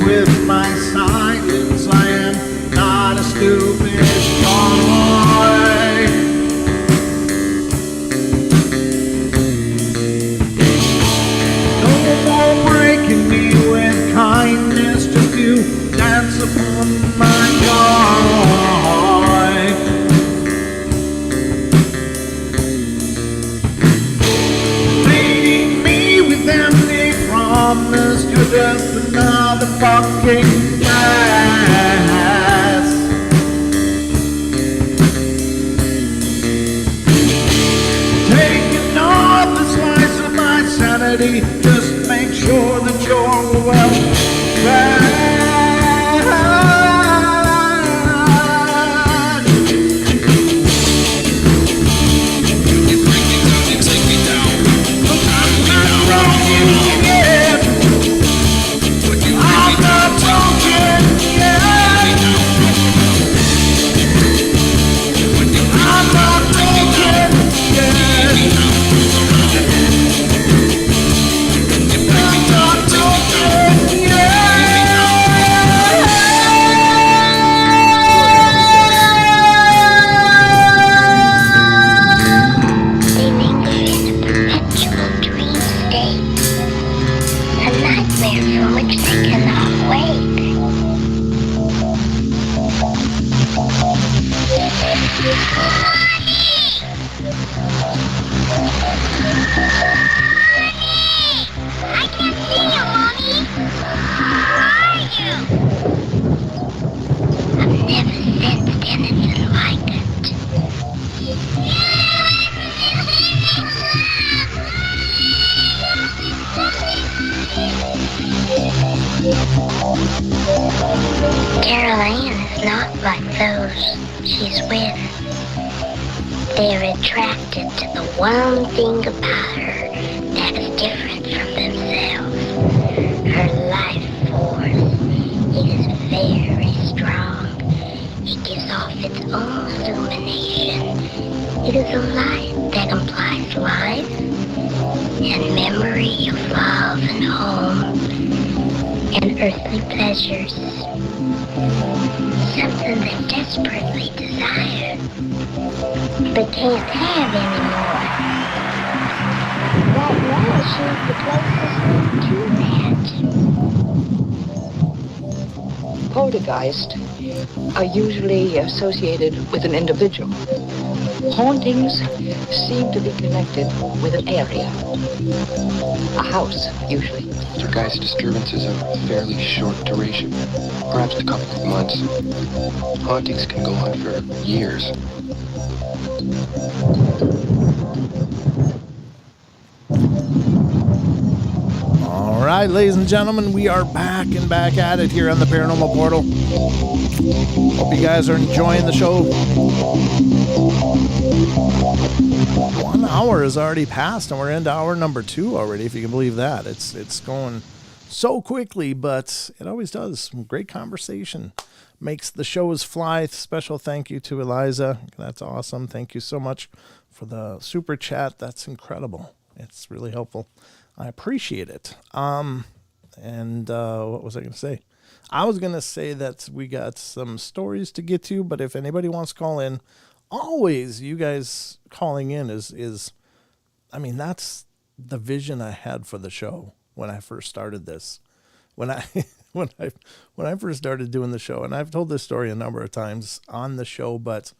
With my silence, I am not a stupid boy. No more breaking me with kindness, just you dance upon my joy. Leading me with empty promise, you're just another fucking gas. Taking off the slice of my sanity, just make sure that you're well fed. Caroline is like those she's with. They're attracted to the one thing about her that is different from themselves. Her life force. It is very strong. It gives off its own illumination. It is a light that implies life and memory of love and home and earthly pleasures. Something they desperately desire, but can't have anymore. Right now, she's the closest thing to that. Poltergeists are usually associated with an individual. Hauntings seem to be connected with an area. A house, usually. Poltergeist disturbances are of fairly short duration, perhaps a couple of months. Hauntings can go on for years. All right, ladies and gentlemen, we are back at it here on the Paranormal Portal. Hope you guys are enjoying the show. 1 hour has already passed, and we're into hour number 2 already, if you can believe that. It's going so quickly, but it always does. Great conversation. Makes the shows fly. Special thank you to Eliza. That's awesome. Thank you so much for the super chat. That's incredible. It's really helpful. I appreciate it. What was I going to say? I was going to say that we got some stories to get to, but if anybody wants to call in, always you guys calling in is I mean, that's the vision I had for the show when I first started this. When I when I first started doing the show, and I've told this story a number of times on the show, but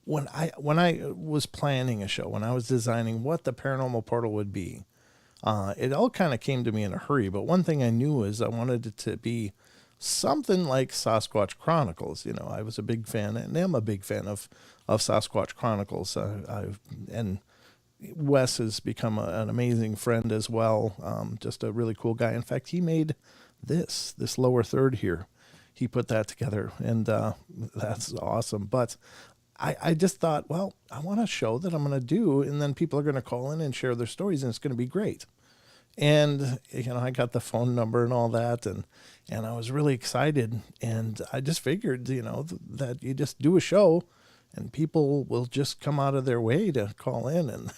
when I was planning a show, when I was designing what the Paranormal Portal would be, it all kind of came to me in a hurry. But one thing I knew is I wanted it to be something like Sasquatch Chronicles. You know, I was a big fan, and am a big fan of Sasquatch Chronicles. And Wes has become an amazing friend as well. Just a really cool guy. In fact, he made this lower third here. He put that together, and that's awesome. But I just thought, well, I want a show that I'm going to do, and then people are going to call in and share their stories, and it's going to be great. And, you know, I got the phone number and all that, and I was really excited. And I just figured, you know, that you just do a show, and people will just come out of their way to call in. And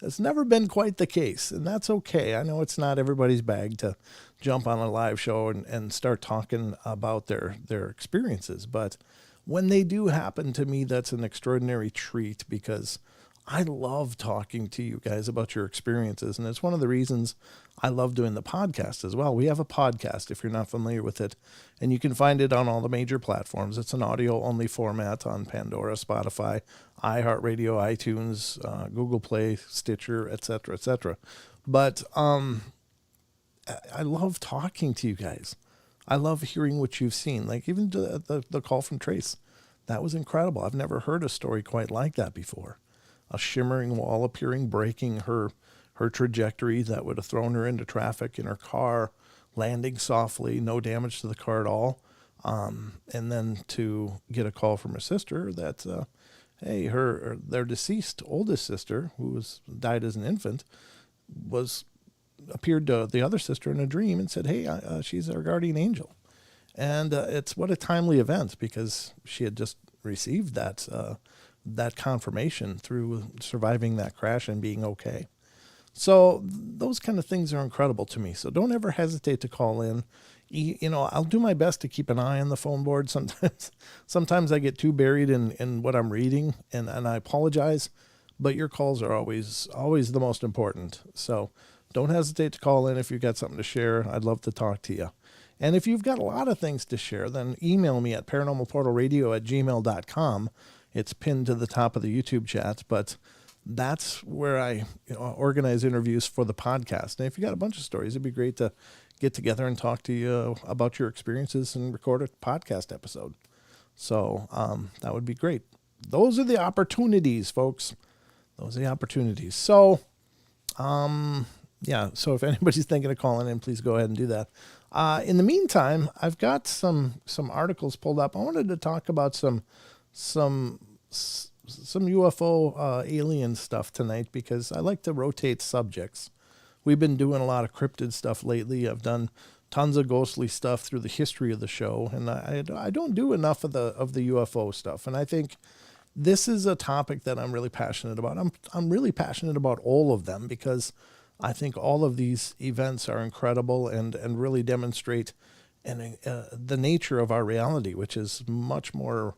it's never been quite the case, and that's okay. I know it's not everybody's bag to jump on a live show and start talking about their experiences. But when they do happen to me, that's an extraordinary treat, because I love talking to you guys about your experiences. And it's one of the reasons I love doing the podcast as well. We have a podcast, if you're not familiar with it, and you can find it on all the major platforms. It's an audio only format on Pandora, Spotify, iHeartRadio, iTunes, Google Play, Stitcher, etc., etc. But I love talking to you guys. I love hearing what you've seen. Like even the call from Trace, that was incredible. I've never heard a story quite like that before. A shimmering wall appearing, breaking her trajectory that would have thrown her into traffic in her car, landing softly, no damage to the car at all. And then to get a call from her sister that, hey, their deceased oldest sister, who died as an infant, appeared to the other sister in a dream and said, hey, she's our guardian angel. And it's what a timely event, because she had just received that confirmation through surviving that crash and being okay. So those kind of things are incredible to me. So don't ever hesitate to call in. You know, I'll do my best to keep an eye on the phone board. Sometimes I get too buried in what I'm reading, and I apologize, but your calls are always the most important. So don't hesitate to call in if you've got something to share. I'd love to talk to you. And if you've got a lot of things to share, then email me at paranormalportalradio@gmail.com. It's pinned to the top of the YouTube chat, but that's where I organize interviews for the podcast. And if you got a bunch of stories, it'd be great to get together and talk to you about your experiences and record a podcast episode. So that would be great. Those are the opportunities, folks. Those are the opportunities. So, yeah, so if anybody's thinking of calling in, please go ahead and do that. In the meantime, I've got some articles pulled up. I wanted to talk about some UFO alien stuff tonight because I like to rotate subjects. We've been doing a lot of cryptid stuff lately. I've done tons of ghostly stuff through the history of the show, and I don't do enough of the UFO stuff. And I think this is a topic that I'm really passionate about. I'm really passionate about all of them because I think all of these events are incredible and really demonstrate the nature of our reality, which is much more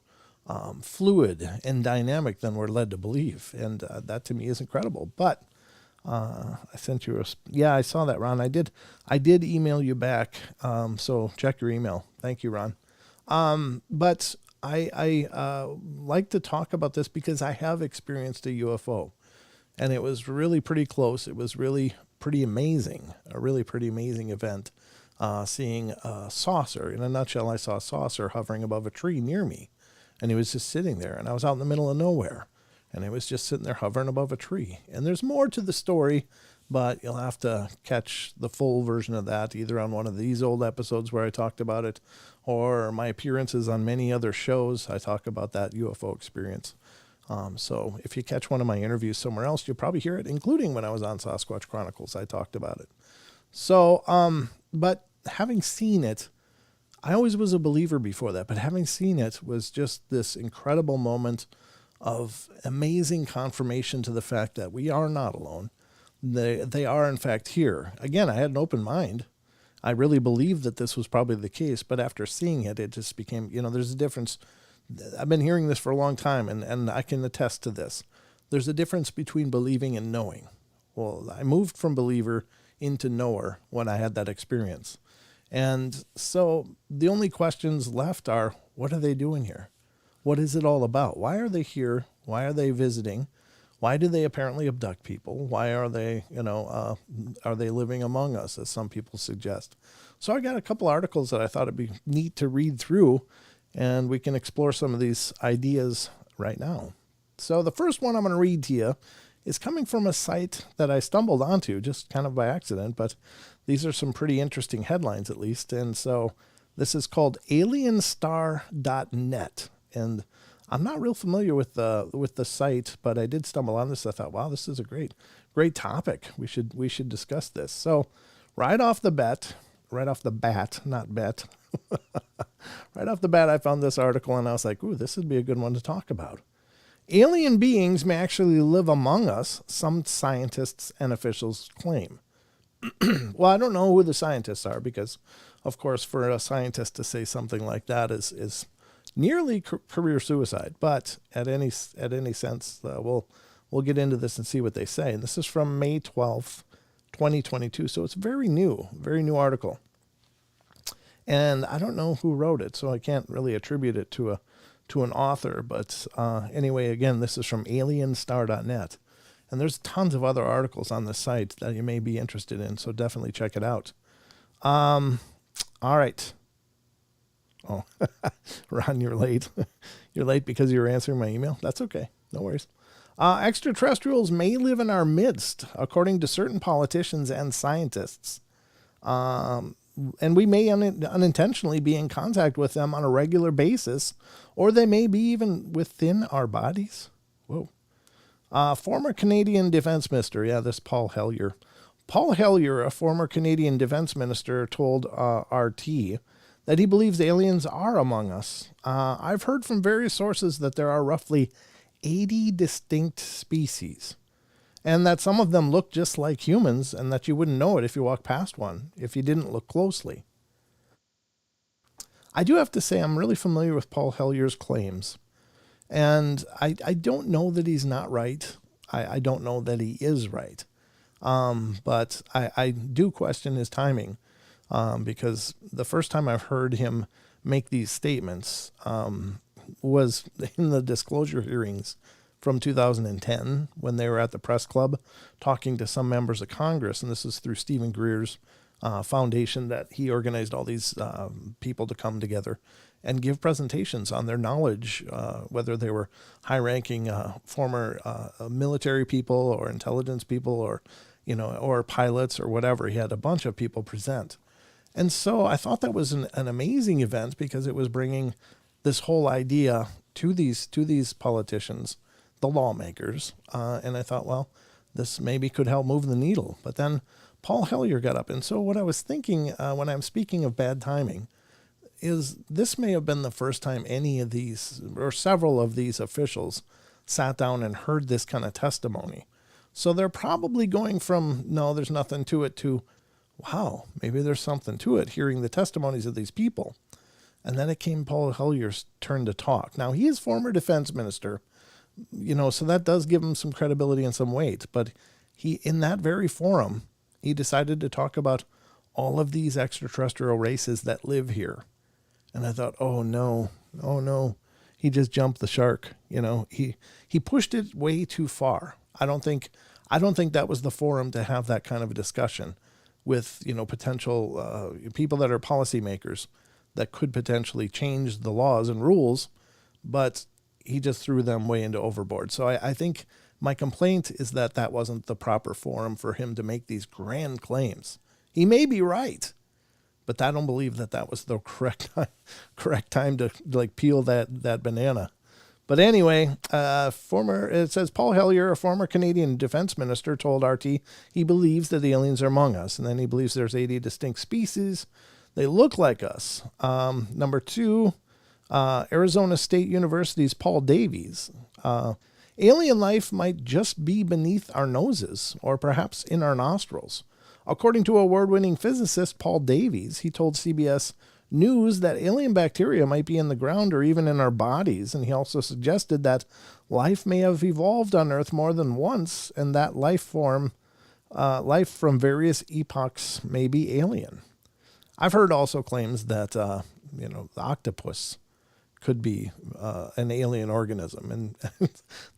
fluid and dynamic than we're led to believe. And that to me is incredible. But I sent you I saw that, Ron. I did email you back. So check your email. Thank you, Ron. But I like to talk about this because I have experienced a UFO. And it was really pretty close. It was really pretty amazing, a really pretty amazing event, seeing a saucer. In a nutshell, I saw a saucer hovering above a tree near me, and he was just sitting there, and I was out in the middle of nowhere, and it was just sitting there hovering above a tree. And there's more to the story, but you'll have to catch the full version of that either on one of these old episodes where I talked about it, or my appearances on many other shows. I talk about that UFO experience. So if you catch one of my interviews somewhere else, you'll probably hear it, including when I was on Sasquatch Chronicles, I talked about it. So, but having seen it, I always was a believer before that, but having seen it was just this incredible moment of amazing confirmation to the fact that we are not alone. They are in fact here. Again, I had an open mind. I really believed that this was probably the case, but after seeing it, it just became, there's a difference. I've been hearing this for a long time, and I can attest to this. There's a difference between believing and knowing. Well, I moved from believer into knower when I had that experience. And so the only questions left are, what are they doing here? What is it all about? Why are they here? Why are they visiting? Why do they apparently abduct people? Why are they, are they living among us, as some people suggest? So I got a couple articles that I thought it'd be neat to read through, and we can explore some of these ideas right now. So the first one I'm going to read to you is coming from a site that I stumbled onto just kind of by accident, but these are some pretty interesting headlines at least. And so this is called alienstar.net. And I'm not real familiar with the site, but I did stumble on this. I thought, wow, this is a great topic. We should discuss this. So right off the bat, right off the bat, I found this article and I was like, ooh, this would be a good one to talk about. Alien beings may actually live among us, some scientists and officials claim. Well, I don't know who the scientists are because, of course, for a scientist to say something like that is nearly career suicide. But at any sense, we'll get into this and see what they say. And this is from May 12th, 2022. So it's very new article. And I don't know who wrote it, so I can't really attribute it to an author. But anyway, again, this is from alienstar.net. And there's tons of other articles on this site that you may be interested in, so definitely check it out. All right. Oh, Ron, you're late. You're late because you were answering my email? That's okay. No worries. Extraterrestrials may live in our midst, according to certain politicians and scientists. And we may unintentionally be in contact with them on a regular basis, or they may be even within our bodies. Whoa. Former Canadian Defense Minister, this Paul Hellyer. Paul Hellyer, a former Canadian Defense Minister, told RT that he believes aliens are among us. I've heard from various sources that there are roughly 80 distinct species, and that some of them look just like humans, and that you wouldn't know it if you walked past one, if you didn't look closely. I do have to say I'm really familiar with Paul Hellyer's claims, and I don't know that he's not right. I don't know that he is right, but I do question his timing, because the first time I've heard him make these statements was in the disclosure hearings from 2010 when they were at the press club talking to some members of Congress. And this is through Stephen Greer's foundation that he organized all these people to come together and give presentations on their knowledge, whether they were high-ranking former military people or intelligence people or pilots or whatever. He had a bunch of people present. And so I thought that was an amazing event because it was bringing this whole idea to these politicians, the lawmakers. And I thought, well, this maybe could help move the needle. But then Paul Hellyer got up. And so what I was thinking when I'm speaking of bad timing is this may have been the first time any of these or several of these officials sat down and heard this kind of testimony. So they're probably going from, no, there's nothing to it, to, wow, maybe there's something to it, hearing the testimonies of these people. And then it came Paul Hellyer's turn to talk. Now, he is former defense minister, so that does give him some credibility and some weight. But he, in that very forum, he decided to talk about all of these extraterrestrial races that live here. And I thought, oh no, he just jumped the shark. He pushed it way too far. I don't think that was the forum to have that kind of a discussion with, potential people that are policymakers that could potentially change the laws and rules, but he just threw them way into overboard. So I think my complaint is that wasn't the proper forum for him to make these grand claims. He may be right, but I don't believe that was the correct time to peel that banana. But anyway, it says Paul Hellyer, a former Canadian defense minister, told RT he believes that the aliens are among us, and then he believes there's 80 distinct species. They look like us. Number 2, Arizona State University's Paul Davies. Alien life might just be beneath our noses, or perhaps in our nostrils. According to award-winning physicist Paul Davies, he told CBS News that alien bacteria might be in the ground or even in our bodies, and he also suggested that life may have evolved on Earth more than once, and that life from various epochs may be alien. I've heard also claims that the octopus could be an alien organism, and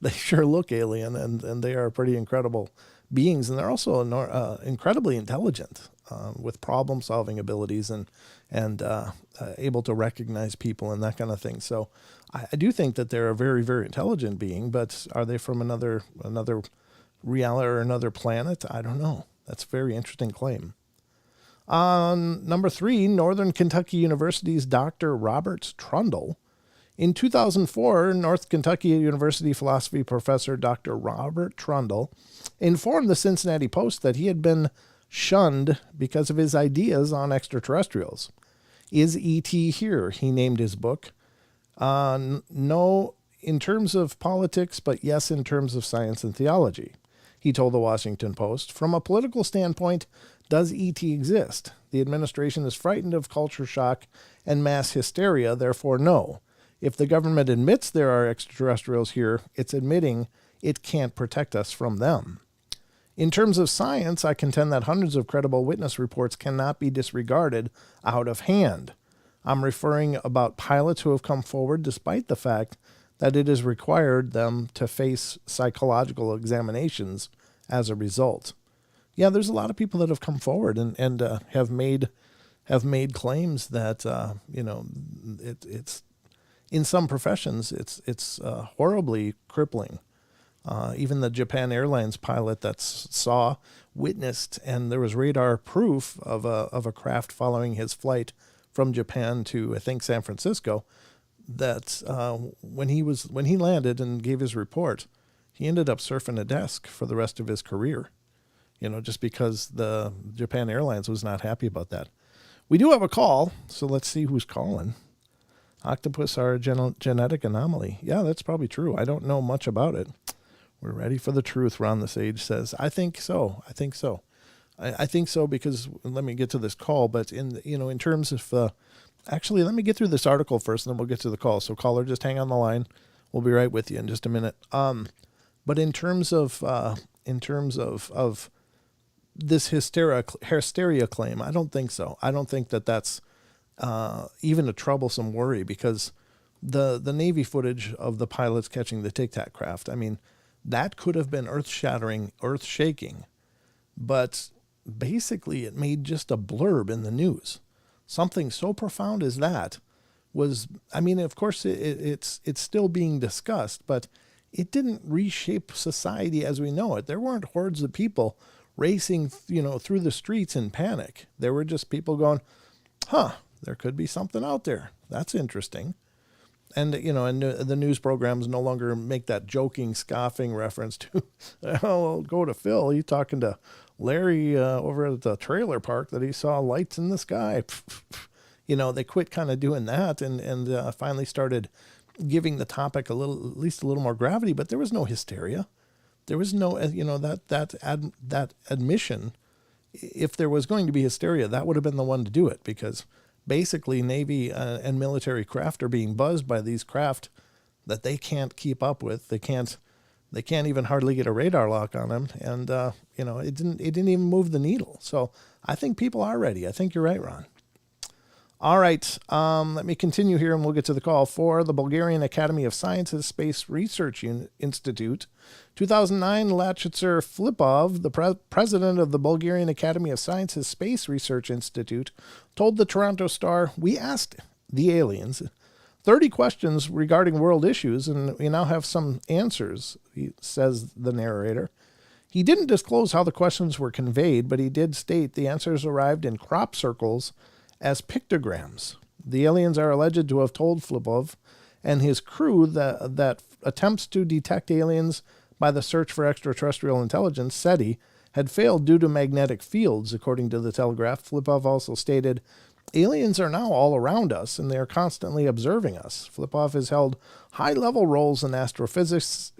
they sure look alien, and they are pretty incredible beings, and they're also incredibly intelligent with problem-solving abilities and able to recognize people and that kind of thing. So I do think that they're a very, very intelligent being, but are they from another reality or another planet? I don't know. That's a very interesting claim. Number 3, Northern Kentucky University's Dr. Robert Trundle. In 2004, North Kentucky University philosophy professor Dr. Robert Trundle informed the Cincinnati Post that he had been shunned because of his ideas on extraterrestrials. Is E.T. here? He named his book. No, in terms of politics, but yes, in terms of science and theology. He told the Washington Post, from a political standpoint, does E.T. exist? The administration is frightened of culture shock and mass hysteria, therefore no. If the government admits there are extraterrestrials here, it's admitting it can't protect us from them. In terms of science, I contend that hundreds of credible witness reports cannot be disregarded out of hand. I'm referring about pilots who have come forward despite the fact that it has required them to face psychological examinations as a result. Yeah, there's a lot of people that have come forward and have made claims that it's in some professions it's horribly crippling. Even the Japan Airlines pilot that witnessed, and there was radar proof of a craft following his flight from Japan to, I think, San Francisco, that when he landed and gave his report, he ended up surfing a desk for the rest of his career, just because the Japan Airlines was not happy about that. We do have a call, so let's see who's calling. Octopus are a genetic anomaly. Yeah, that's probably true. I don't know much about it. We're ready for the truth, Ron the Sage says. I think so. I think so because, let me get to this call, but in terms of, actually, let me get through this article first, and then we'll get to the call. So caller, just hang on the line. We'll be right with you in just a minute. But in terms of this hysteria claim, I don't think so. I don't think that's even a troublesome worry, because the Navy footage of the pilots catching the Tic Tac craft, I mean, that could have been earth-shattering, earth-shaking, but basically it made just a blurb in the news. Something so profound as that was, I mean, of course it's still being discussed, but it didn't reshape society as we know it. There weren't hordes of people racing, through the streets in panic. There were just people going, There could be something out there. That's interesting. And, and the news programs no longer make that joking, scoffing reference to, I'll go to Phil. He's talking to Larry over at the trailer park that he saw lights in the sky. They quit kind of doing that and finally started giving the topic at least a little more gravity, but there was no hysteria. There was no, that admission. If there was going to be hysteria, that would have been the one to do it, because basically Navy and military craft are being buzzed by these craft that they can't keep up with. They can't even hardly get a radar lock on them. And, it didn't even move the needle. So I think people are ready. I think you're right, Ron. All right. Let me continue here and we'll get to the call. For the Bulgarian Academy of Sciences Space Research Institute, 2009, Lachitzer Flipov, the president of the Bulgarian Academy of Sciences Space Research Institute, told the Toronto Star, "We asked the aliens 30 questions regarding world issues, and we now have some answers," says the narrator. He didn't disclose how the questions were conveyed, but he did state the answers arrived in crop circles as pictograms. The aliens are alleged to have told Flipov and his crew that attempts to detect aliens by the Search for Extraterrestrial Intelligence, SETI, had failed due to magnetic fields, according to the Telegraph. Flipov also stated, "Aliens are now all around us, and they are constantly observing us." Flipov has held high-level roles in astrophysics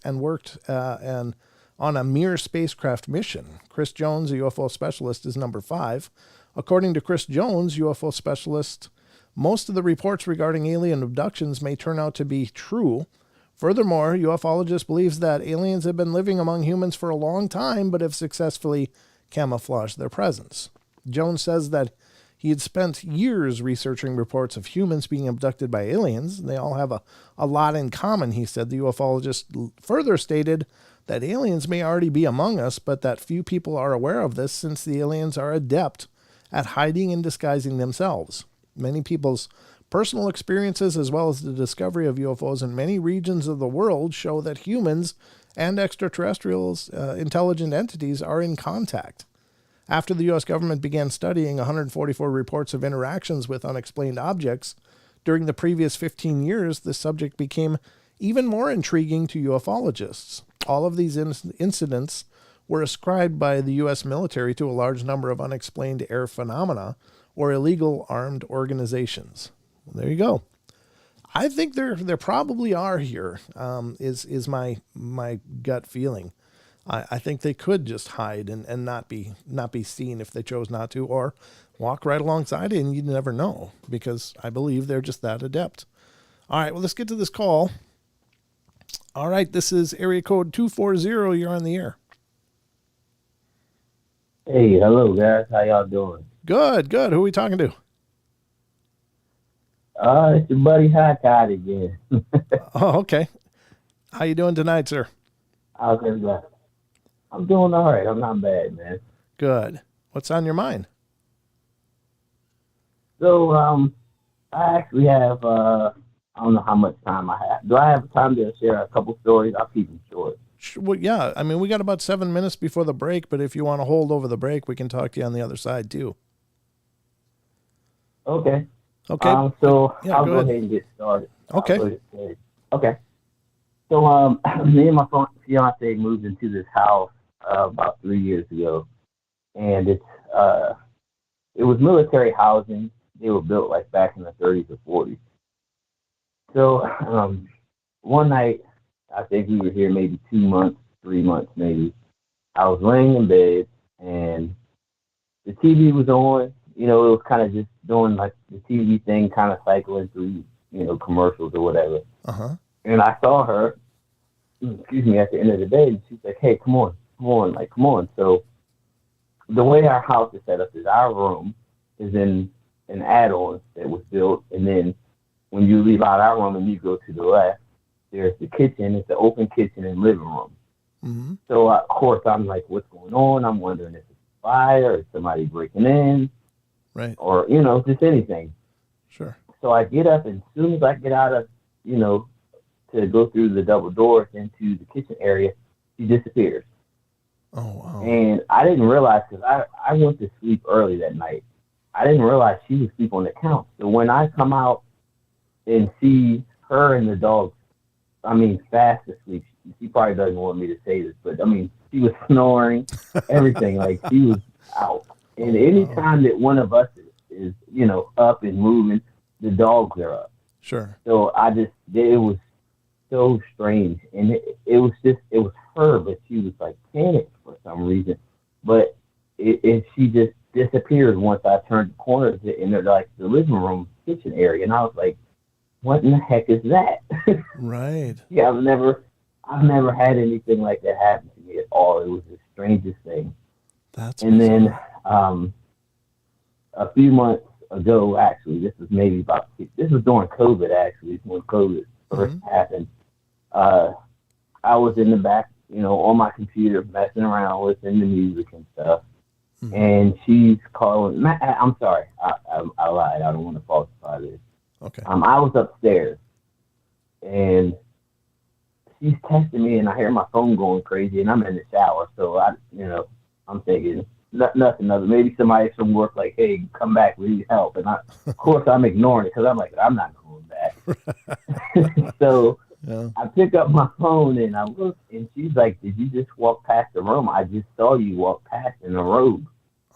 and worked on a Mir spacecraft mission. Chris Jones, a UFO specialist, is number 5. According to Chris Jones, UFO specialist, most of the reports regarding alien abductions may turn out to be true. Furthermore, ufologist believes that aliens have been living among humans for a long time, but have successfully camouflaged their presence. Jones says that he had spent years researching reports of humans being abducted by aliens. They all have a lot in common, he said. The ufologist further stated that aliens may already be among us, but that few people are aware of this, since the aliens are adept at hiding and disguising themselves. Many people's personal experiences, as well as the discovery of UFOs in many regions of the world, show that humans and extraterrestrials, intelligent entities, are in contact. After the U.S. government began studying 144 reports of interactions with unexplained objects during the previous 15 years, the subject became even more intriguing to ufologists. All of these incidents were ascribed by the U.S. military to a large number of unexplained air phenomena or illegal armed organizations. Well, there you go. I think there probably are here. Is my gut feeling. I think they could just hide and not be seen if they chose not to, or walk right alongside it, and you'd never know, because I believe they're just that adept. All right, well, let's get to this call. All right, this is area code 240. You're on the air. Hey, hello guys. How y'all doing? Good. Who are we talking to? It's your buddy Hot Todd again. Oh, okay. How you doing tonight, sir? How's everybody? I'm doing all right. I'm not bad, man. Good. What's on your mind? So, I actually have, I don't know how much time I have. Do I have time to share a couple stories? I'll keep them short. Well, yeah. I mean, we got about 7 minutes before the break, but if you want to hold over the break, we can talk to you on the other side too. Okay. Okay. So yeah, I'll go ahead and get started. Okay. Okay. So, me and my fiance moved into this house about 3 years ago, and it was military housing. They were built like back in the 30s or 40s. So, one night, I think we were here maybe 2 months, 3 months maybe. I was laying in bed, and the TV was on. You know, it was kind of just doing like the TV thing, kind of cycling through, commercials or whatever. Uh-huh. And I saw her, at the end of the day, and she's like, "Hey, come on. So the way our house is set up is our room is in an add-on that was built, and then when you leave out our room and you go to the left, there's the kitchen. It's the open kitchen and living room. Mm-hmm. So, of course, I'm like, what's going on? I'm wondering if it's a fire or somebody breaking in. Right. Or, just anything. Sure. So I get up, and as soon as I get out of, to go through the double doors into the kitchen area, she disappears. Oh, wow. And I didn't realize, because I went to sleep early that night. I didn't realize she was asleep on the couch. So when I come out and see her and the dog, I mean, fast asleep, she probably doesn't want me to say this, but I mean, she was snoring, everything. Like, she was out. And anytime that one of us is, you know, up and moving, the dogs are up. Sure. So it was so strange. And it was her, but she was like panicked for some reason. But she just disappeared once I turned the corner into like the living room, kitchen area. And I was like, what in the heck is that? Right. Yeah, I've never had anything like that happen to me at all. It was the strangest thing. And then a few months ago, actually, this was during COVID, actually, when COVID first happened. I was in the back, you know, on my computer, messing around, listening to music and stuff. And she's calling. I'm sorry, I lied. I don't want to falsify this. Okay. I was upstairs, and she's texting me, and I hear my phone going crazy, and I'm in the shower, so I'm thinking nothing other. Maybe somebody from work, like, hey, come back, we need help, and of course I'm ignoring it because I'm like, I'm not going back. So yeah. I pick up my phone and I look, and she's like, did you just walk past the room? I just saw you walk past in a robe.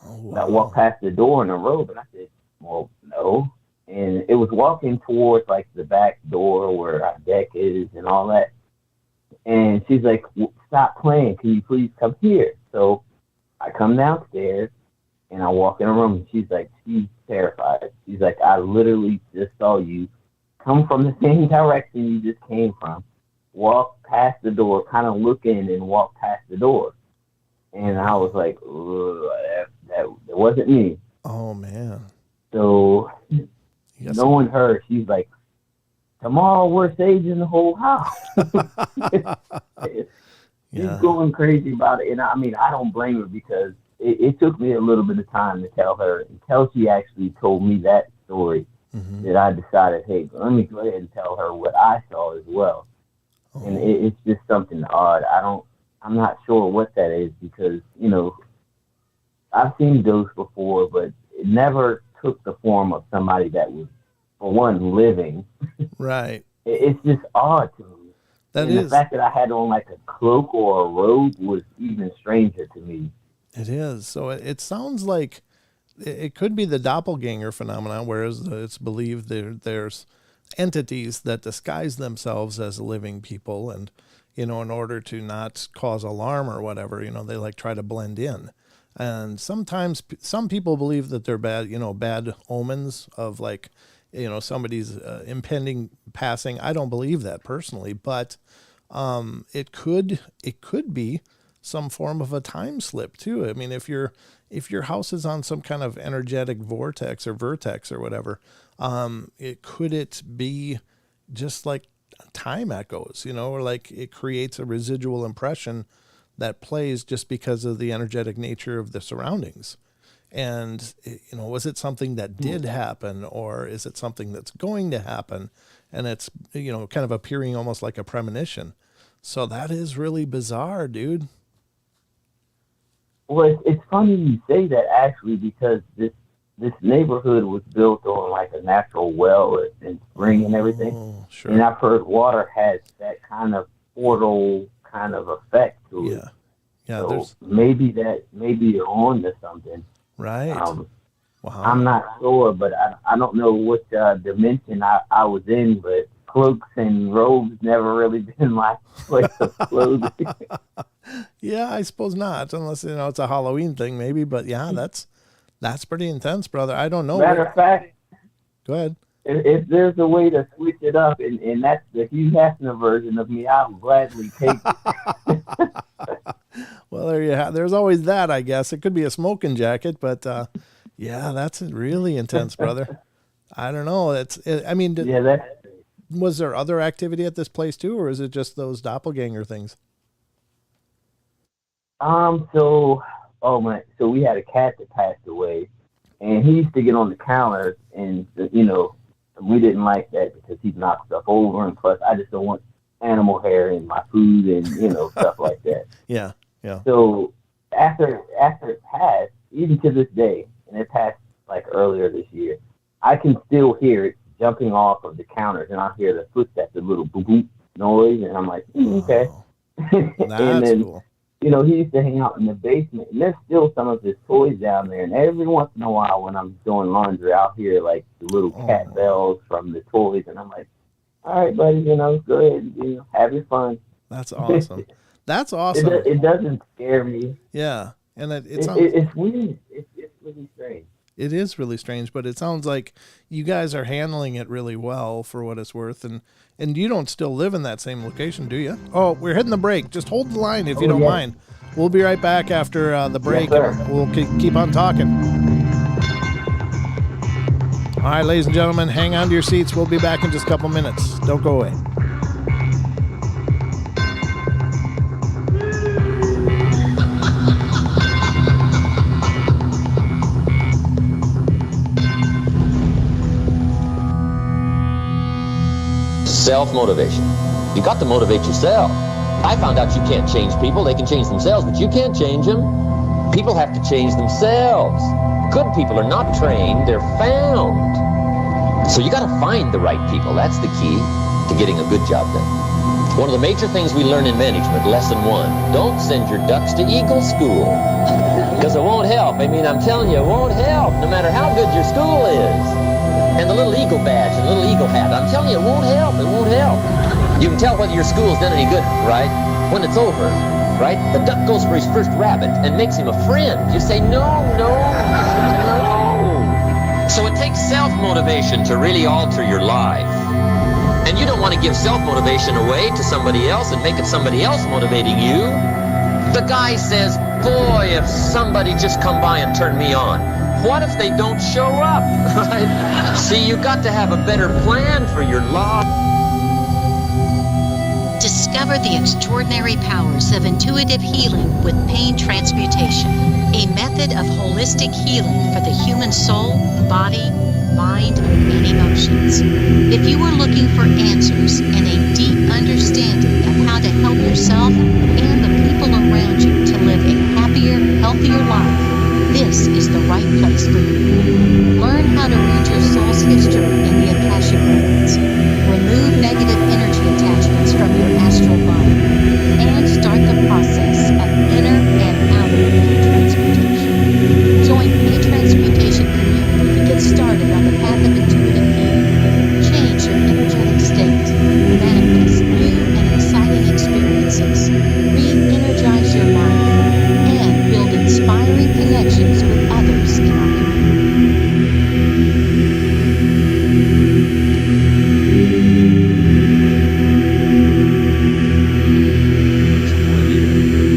Oh, wow. I walked past the door in a robe, and I said, well, no. And it was walking towards like the back door where our deck is and all that. And she's like, stop playing. Can you please come here? So I come downstairs and I walk in a room, and she's terrified. She's like, I literally just saw you come from the same direction you just came from, walk past the door, kind of look in and walk past the door. And I was like, that wasn't me. Oh, man. So knowing her, she's like, tomorrow we're saging the whole house. She's going crazy about it. And I mean, I don't blame her, because it took me a little bit of time to tell her, until she actually told me that story, that I decided, hey, let me go ahead and tell her what I saw as well. Oh. And it's just something odd. I'm not sure what that is, because, you know, I've seen ghosts before, but it never took the form of somebody that was, for one, living. Right. It's just odd to me. The fact that I had on like a cloak or a robe was even stranger to me. It is. So it sounds like it could be the doppelganger phenomenon, whereas it's believed there's entities that disguise themselves as living people, and, you know, in order to not cause alarm or whatever, you know, they like try to blend in. And sometimes some people believe that they're bad omens of, like, you know, somebody's impending passing. I don't believe that personally, but it could be some form of a time slip too. I mean, if your house is on some kind of energetic vortex or vertex or whatever, could it be just like time echoes, you know, or like it creates a residual impression that plays just because of the energetic nature of the surroundings. And, you know, was it something that did happen, or is it something that's going to happen, and it's, you know, kind of appearing almost like a premonition? So that is really bizarre, dude. Well, it's funny you say that, actually, because this neighborhood was built on like a natural well and spring and everything. Oh, sure. And I've heard water has that kind of portal kind of effect to it. Yeah. So maybe you're on to something. Right. Wow. I'm not sure, but I don't know what dimension I was in, but cloaks and robes never really been my place of clothing. Yeah, I suppose not, unless, you know, it's a Halloween thing maybe, but yeah, that's pretty intense, brother. I don't know. Matter of fact, go ahead. If there's a way to switch it up, and that's the Hugh Hefner version of me, I'll gladly take it. Well, there you have. There's always that, I guess. It could be a smoking jacket, but yeah, that's really intense, brother. I don't know. Was there other activity at this place too, or is it just those doppelganger things? So we had a cat that passed away, and he used to get on the counter, and, you know, we didn't like that because he knocked stuff over, and plus I just don't want animal hair in my food and, you know, stuff like that. Yeah. So after it passed, even to this day, and it passed like earlier this year, I can still hear it jumping off of the counters, and I hear the footsteps, a little boop boop noise, and I'm like, okay. That's And then, cool. you know, he used to hang out in the basement, and there's still some of his toys down there. And every once in a while, when I'm doing laundry, I'll hear like the little cat bells from the toys, and I'm like, all right, buddy, you know, go ahead, you know, have your fun. That's awesome. That's awesome. It doesn't scare me. Yeah, and It's weird. It's really strange. It is really strange, but it sounds like you guys are handling it really well for what it's worth. And you don't still live in that same location, do you? Oh, we're hitting the break. Just hold the line if you don't mind. We'll be right back after the break. Yes, and we'll keep on talking. All right, ladies and gentlemen, hang on to your seats. We'll be back in just a couple minutes. Don't go away. Self-motivation. You got to motivate yourself. I found out you can't change people. They can change themselves, but you can't change them. People have to change themselves. Good people are not trained, they're found. So you got to find the right people. That's the key to getting a good job done. One of the major things we learn in management, lesson 1, don't send your ducks to Eagle School. Because it won't help. I mean, I'm telling you, it won't help, no matter how good your school is. And the little eagle badge and the little eagle hat, I'm telling you, it won't help. It won't help. You can tell whether your school's done any good, right? When it's over, right? The duck goes for his first rabbit and makes him a friend. You say, no, no, no. So it takes self-motivation to really alter your life. And you don't want to give self-motivation away to somebody else and make it somebody else motivating you. The guy says, boy, if somebody just come by and turn me on. What if they don't show up, right? See, you got to have a better plan for your life. Discover the extraordinary powers of intuitive healing with pain transmutation, a method of holistic healing for the human soul, body, mind, and emotions. If you are looking for answers and a deep understanding of how to help yourself and the people around you to live a happier, healthier life, this is the right place for you. Learn how to read your soul's history in the Akashic Records. Remove negative energy attachments from your astral body and start the process of inner and outer pain transmutation. Join Pain Transmutation Community to get started on the path of intuitive healing. Change your energetic state. Manifest new and exciting experiences. Re-energize your mind and build inspiring connections with others in our community.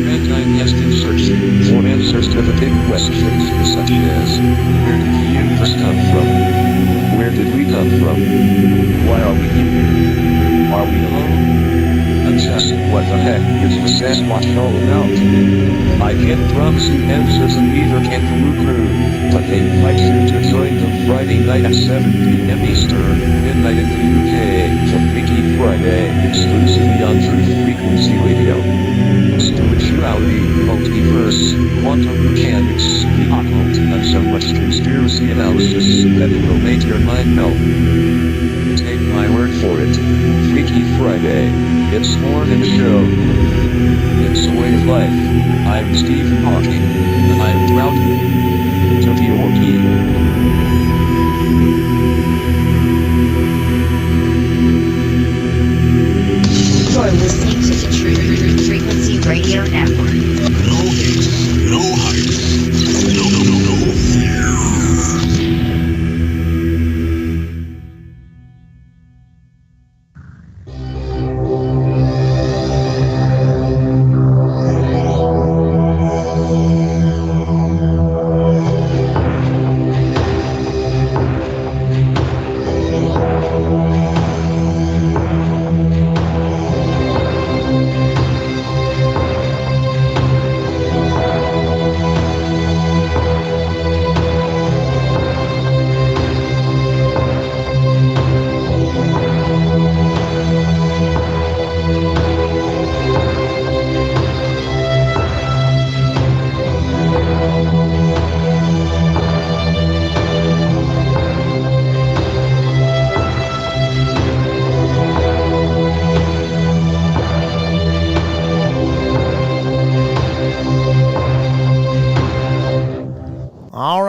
Mankind has been searching for answers to the big questions such as, where did the universe come from? Where did we come from? Why are we here? Are we alone? And just what the heck is the Sasquatch all about? I can't promise you answers and neither can Blue Crew, but they invite you to join them Friday night at 7 p.m. Eastern, midnight in the UK, for Freaky Friday, exclusively on Truth Frequency Radio. Spirituality, multiverse, quantum mechanics, the occult, and so much conspiracy analysis that it will make your mind melt. Take my word for it. Freaky Friday. It's more than a show. It's a way of life. I'm Stephen Hawking, and I'm proud to be Wookiee. You're listening to the Truth Frequency Radio Network. No hate, no hype, no fear.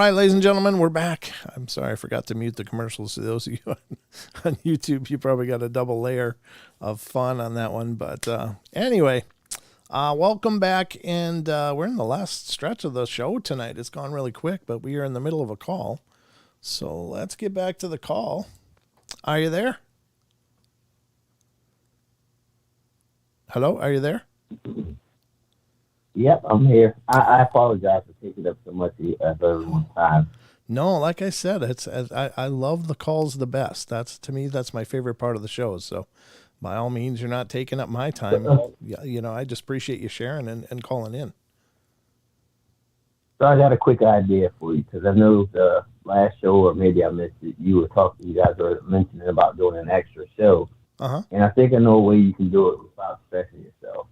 right, ladies and gentlemen, we're back. I'm sorry, I forgot to mute the commercials. To those of you on YouTube, you probably got a double layer of fun on that one. But anyway, welcome back. And we're in the last stretch of the show tonight. It's gone really quick, but we are in the middle of a call. So let's get back to the call. Are you there? Hello, are you there? Yep, I'm here. I apologize for taking up so much of everyone's time. No, like I said, I love the calls the best. To me, that's my favorite part of the show. So by all means, you're not taking up my time. I just appreciate you sharing and calling in. So I got a quick idea for you, because I know the last show, or maybe I missed it, you guys were mentioning about doing an extra show. Uh-huh. And I think I know a way you can do it without stressing yourself.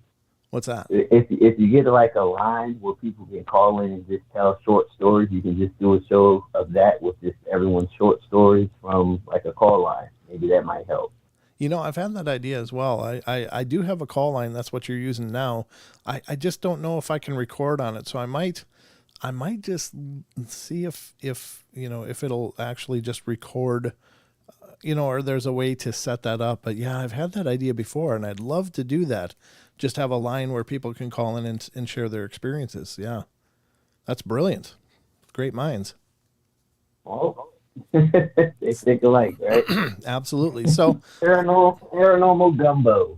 What's that? If you get like a line where people can call in and just tell short stories, you can just do a show of that with just everyone's short stories from like a call line. Maybe that might help. I've had that idea as well. I do have a call line. That's what you're using now. I just don't know if I can record on it. So I might just see if it'll actually just record, or there's a way to set that up. But yeah, I've had that idea before, and I'd love to do that. Just have a line where people can call in and share their experiences. Yeah, that's brilliant. Great minds. Oh, they think alike, right? Absolutely. So paranormal gumbo.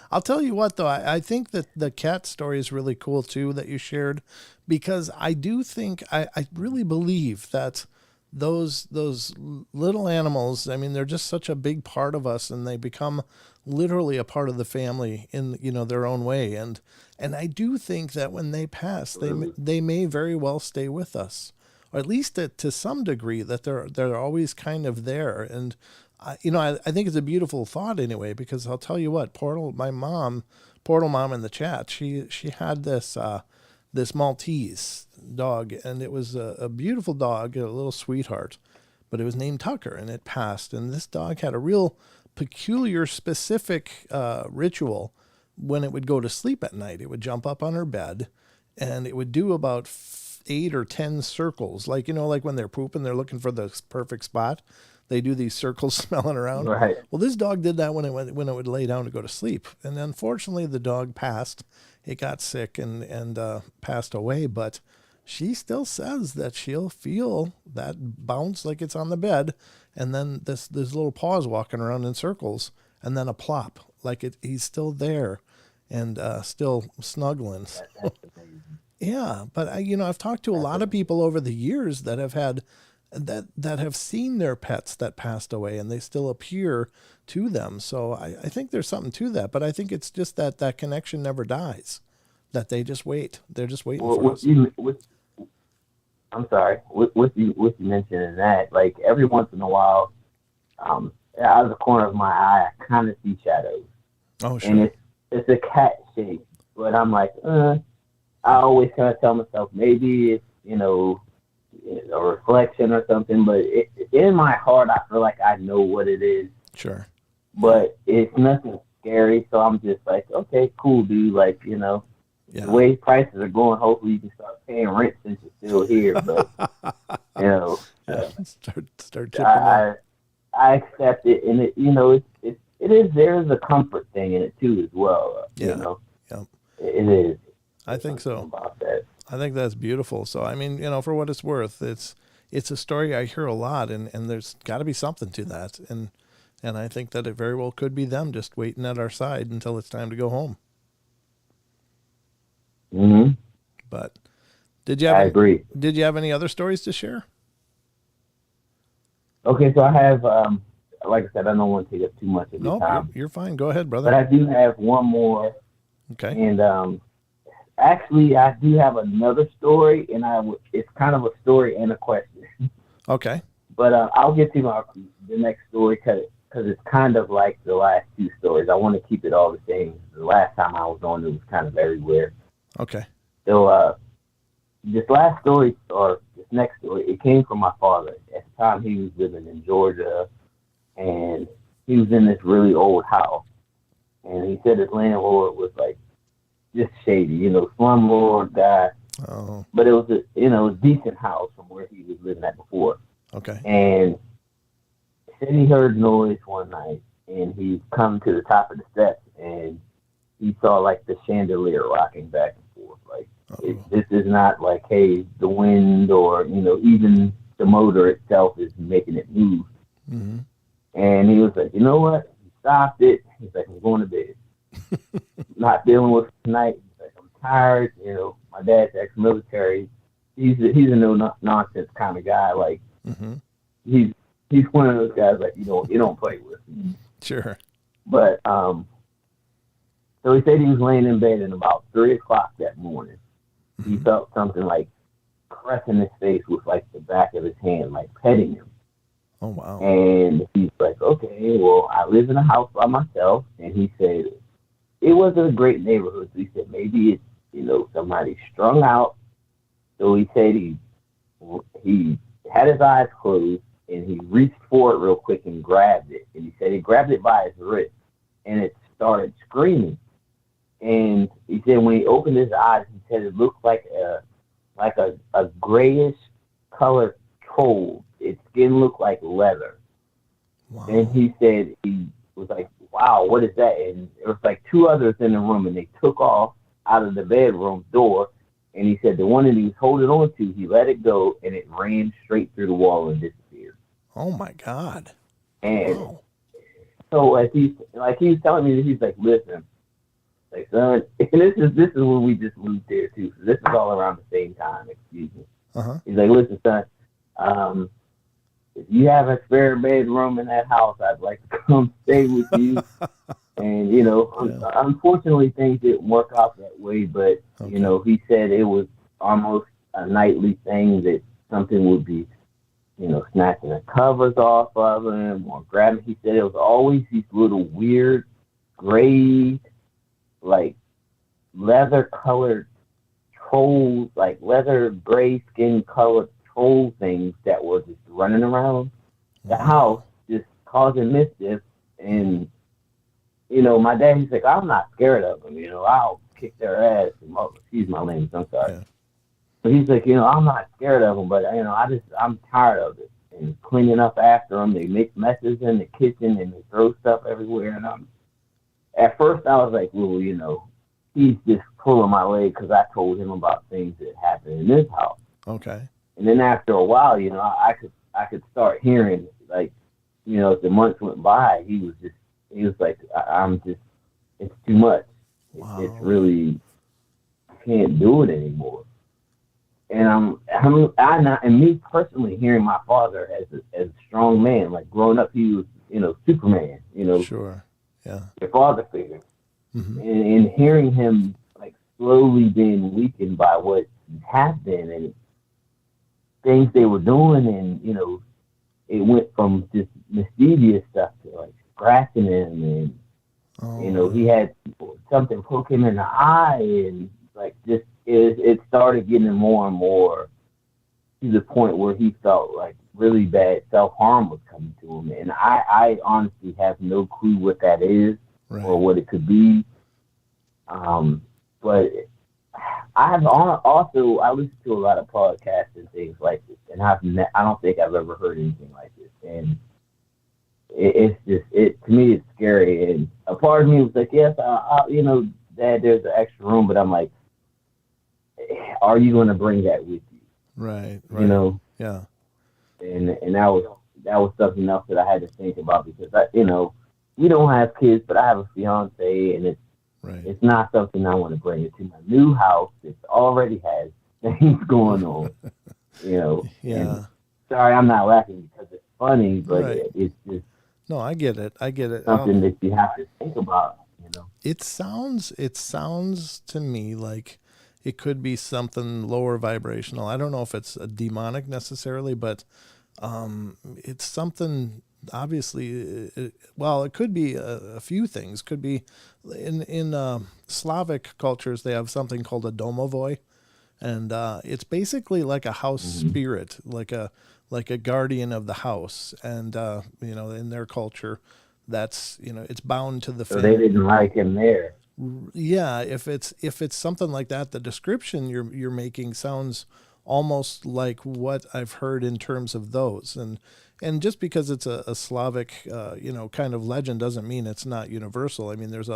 I'll tell you what, though, I think that the cat story is really cool too that you shared, because I do think I really believe that those little animals, I mean, they're just such a big part of us, and they become literally a part of the family in their own way, and I do think that when they pass, they may very well stay with us, or at least to some degree, that they're always kind of there. And I think it's a beautiful thought anyway, because I'll tell you what, Portal Mom in the chat, she had this Maltese dog, and it was a beautiful dog, a little sweetheart, but it was named Tucker, and it passed. And this dog had a real peculiar, specific ritual. When it would go to sleep at night, it would jump up on her bed, and it would do about 8 or 10 circles, like when they're pooping, they're looking for the perfect spot. They do these circles smelling around. Right. Well, this dog did that when it would lay down to go to sleep. And unfortunately, the dog passed. It got sick and passed away. But she still says that she'll feel that bounce like it's on the bed, and then this little paws walking around in circles, and then a plop, like he's still there and still snuggling. Yeah, but I've talked to a lot of people over the years that have had that have seen their pets that passed away, and they still appear to them. So I think there's something to that, but I think it's just that connection never dies, that they just wait. They're just waiting for us. I'm sorry. With you mentioning that, like every once in a while, out of the corner of my eye, I kind of see shadows. Oh, sure. And it's a cat shape, but I'm like, I always kind of tell myself maybe it's a reflection or something, but in my heart, I feel like I know what it is. Sure. But it's nothing scary, so I'm just like, okay, cool, dude. Like, the way prices are going, hopefully you can start paying rent since you're still here. But, start chipping in. I accept it, and there's a comfort thing in it too as well. Yeah. It is. I think so. About that. I think that's beautiful. So, I mean, for what it's worth, it's a story I hear a lot, and there's got to be something to that. And I think that it very well could be them just waiting at our side until it's time to go home. Mm-hmm. But I agree. Did you have any other stories to share? Okay, so I have, like I said, I don't want to take up too much of your time. No, you're fine. Go ahead, brother. But I do have one more. Okay. And actually, I do have another story, and it's kind of a story and a question. Okay. But I'll get to the next story because it's kind of like the last two stories. I want to keep it all the same. The last time I was on, it was kind of everywhere. Okay. So this last story, or this next story, it came from my father. At the time, he was living in Georgia, and he was in this really old house. And he said his landlord was like just shady, slumlord guy. Oh, but it was a decent house from where he was living at before. okay. And said he heard noise one night, and he come to the top of the steps, and he saw like the chandelier rocking back and forth. Like this is not like, hey, the wind or even the motor itself is making it move. Mm-hmm. And he was like, you know what? He stopped it. He's like, I'm going to bed. Not dealing with it tonight. He's like, I'm tired. My dad's ex-military. He's a no nonsense kind of guy. Like mm-hmm. he's one of those guys like you don't play with. Sure. But so he said he was laying in bed, and about 3:00 that morning, he felt something like pressing his face with like the back of his hand, like petting him. Oh wow. And he's like, okay, well, I live in a house by myself. And he said it wasn't a great neighborhood. So he said maybe it's somebody strung out. So he said he had his eyes closed, and he reached for it real quick and grabbed it. And he said he grabbed it by his wrist, and it started screaming. And he said when he opened his eyes, he said it looked like a grayish colored troll. Its skin looked like leather. Wow. And he said he was like, wow, what is that? And there was like two others in the room, and they took off out of the bedroom door. And he said the one that he was holding on to, he let it go, and it ran straight through the wall and disappeared. Oh my God. And wow. So as he was telling me, he's like, listen, like son, and this is when we just moved there too. So this is all around the same time. Excuse me. Uh-huh. He's like, listen, son, if you have a spare bedroom in that house, I'd like to come stay with you. And unfortunately, things didn't work out that way. But he said it was almost a nightly thing that something would be, snatching the covers off of him or grabbing. He said it was always these little weird gray, like leather-colored trolls, like leather gray skin-colored troll things that were just running around the house, just causing mischief. And my dad, he's like, I'm not scared of them. I'll kick their ass. Excuse my language. I'm sorry. Yeah. But he's like, I'm not scared of them, but I'm tired of it. And cleaning up after them, they make messes in the kitchen and they throw stuff everywhere. And at first I was like, well, he's just pulling my leg because I told him about things that happened in this house. Okay. And then after a while, I could start hearing, like, as the months went by, he was like, it's too much. Wow. It's really, I can't do it anymore. And and me personally, hearing my father as a strong man, like growing up, he was, Superman, Sure. Yeah. Your father figure. Mm-hmm. And hearing him like slowly being weakened by what happened and things they were doing, and it went from just mischievous stuff to like scratching him, and he had something poke him in the eye, and like just it started getting more and more to the point where he felt like really bad self-harm was coming to him. And I honestly have no clue what that is, right, or what it could be. But I have also, I listen to a lot of podcasts and things like this, and I don't think I've ever heard anything like this. And it's to me, it's scary. And a part of me was like, yes, Dad, there's an extra room, but I'm like, are you going to bring that with you? Right. Yeah. And that was something else that I had to think about, because we don't have kids, but I have a fiance, and it's not something I want to bring into my new house. It already has things going on, Yeah. And sorry, I'm not laughing because it's funny, but it's just. No, I get it. Something that you have to think about, It sounds to me like it could be something lower vibrational. I don't know if it's a demonic necessarily, but it's something, obviously, it could be a few things. Could be in Slavic cultures, they have something called a domovoi, and it's basically like a house spirit, like a guardian of the house. And in their culture, that's it's bound to the family. So they didn't like him there. Yeah, if it's something like that, the description you're making sounds almost like what I've heard in terms of those, and just because it's a Slavic kind of legend doesn't mean it's not universal. I mean, there's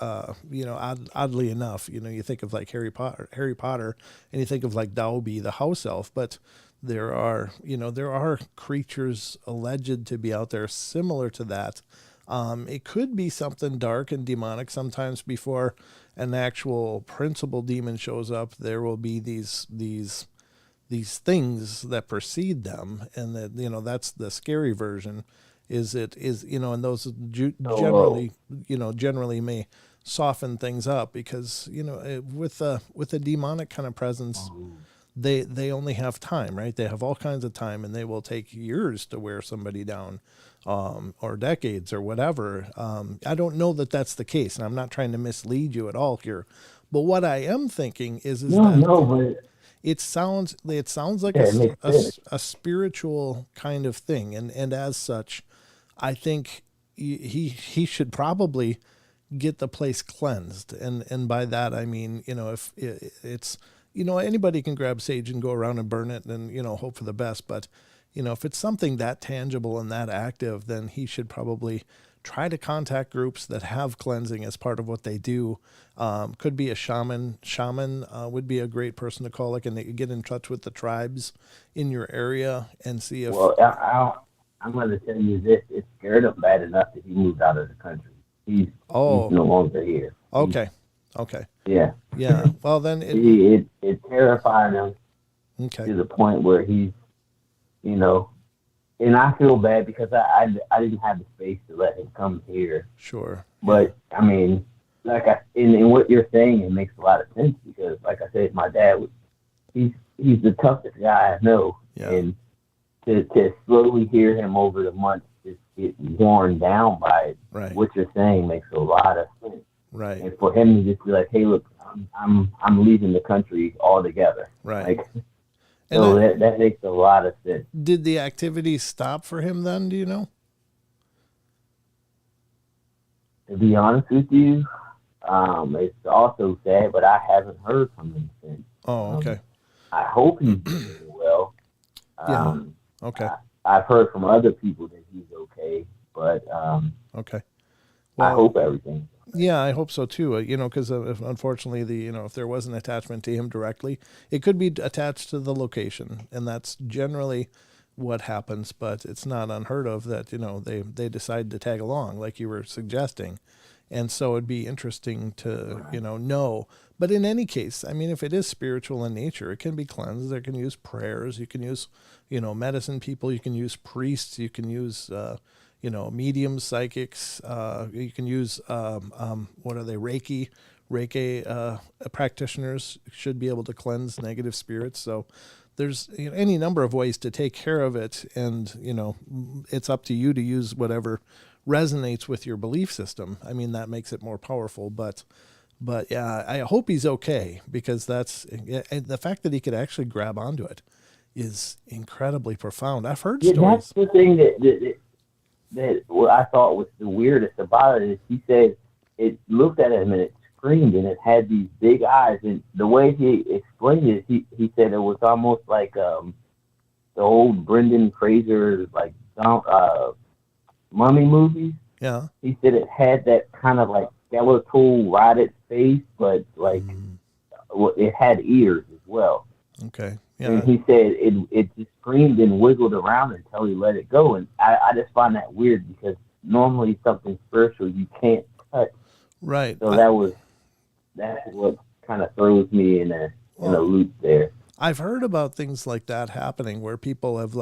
oddly enough, you think of like Harry Potter, and you think of like Dobby the house elf, but there are creatures alleged to be out there similar to that. It could be something dark and demonic. Sometimes before an actual principal demon shows up, there will be these things that precede them, and that that's the scary version. And those generally may soften things up because with a demonic kind of presence. They only have time, right? They have all kinds of time, and they will take years to wear somebody down, or decades or whatever. I don't know that that's the case, and I'm not trying to mislead you at all here. But what I am thinking is but it sounds like a spiritual kind of thing, and as such, I think he should probably get the place cleansed, and by that I mean if it's. Anybody can grab sage and go around and burn it and, hope for the best. But, if it's something that tangible and that active, then he should probably try to contact groups that have cleansing as part of what they do. Could be a shaman. Shaman would be a great person to call. And get in touch with the tribes in your area and see if... Well, I'm going to tell you this. It scared him bad enough that he moved out of the country. He's no longer here. Okay. Yeah. Yeah. Well, then it terrified him to the point where he's, and I feel bad because I didn't have the space to let him come here. Sure. But I mean, in what you're saying, it makes a lot of sense because, like I said, my dad he's the toughest guy I know, and to slowly hear him over the months just get worn down by it, what you're saying makes a lot of sense. Right. And for him to just be like, hey, look, I'm leaving the country altogether. Right. That makes a lot of sense. Did the activity stop for him then? Do you know? To be honest with you, it's also sad, but I haven't heard from him since. Oh, okay. I hope he's doing well. Okay. I've heard from other people that he's okay, but okay. Well, I hope everything. Yeah, I hope so too. Because unfortunately, if there was an attachment to him directly, it could be attached to the location, and that's generally what happens. But it's not unheard of that they decide to tag along, like you were suggesting, and so it'd be interesting to know. But in any case, I mean, if it is spiritual in nature, it can be cleansed. They can use prayers. You can use medicine people. You can use priests. You can use mediums, psychics. You can use, what are they? Reiki practitioners should be able to cleanse negative spirits. So there's any number of ways to take care of it. And, it's up to you to use whatever resonates with your belief system. I mean, that makes it more powerful, but yeah, I hope he's okay, because that's the fact that he could actually grab onto it is incredibly profound. I've heard stories. That's the thing that what I thought was the weirdest about it is he said it looked at him and it screamed and it had these big eyes, and the way he explained it, he said it was almost like the old Brendan Fraser mummy movies. Yeah. He said it had that kind of like skeletal rotted face, but it had ears as well. Okay. Yeah. And he said it just screamed and wiggled around until he let it go. And I just find that weird because normally something spiritual you can't touch. Right. So that's what kind of throws me in a loop there. I've heard about things like that happening where people have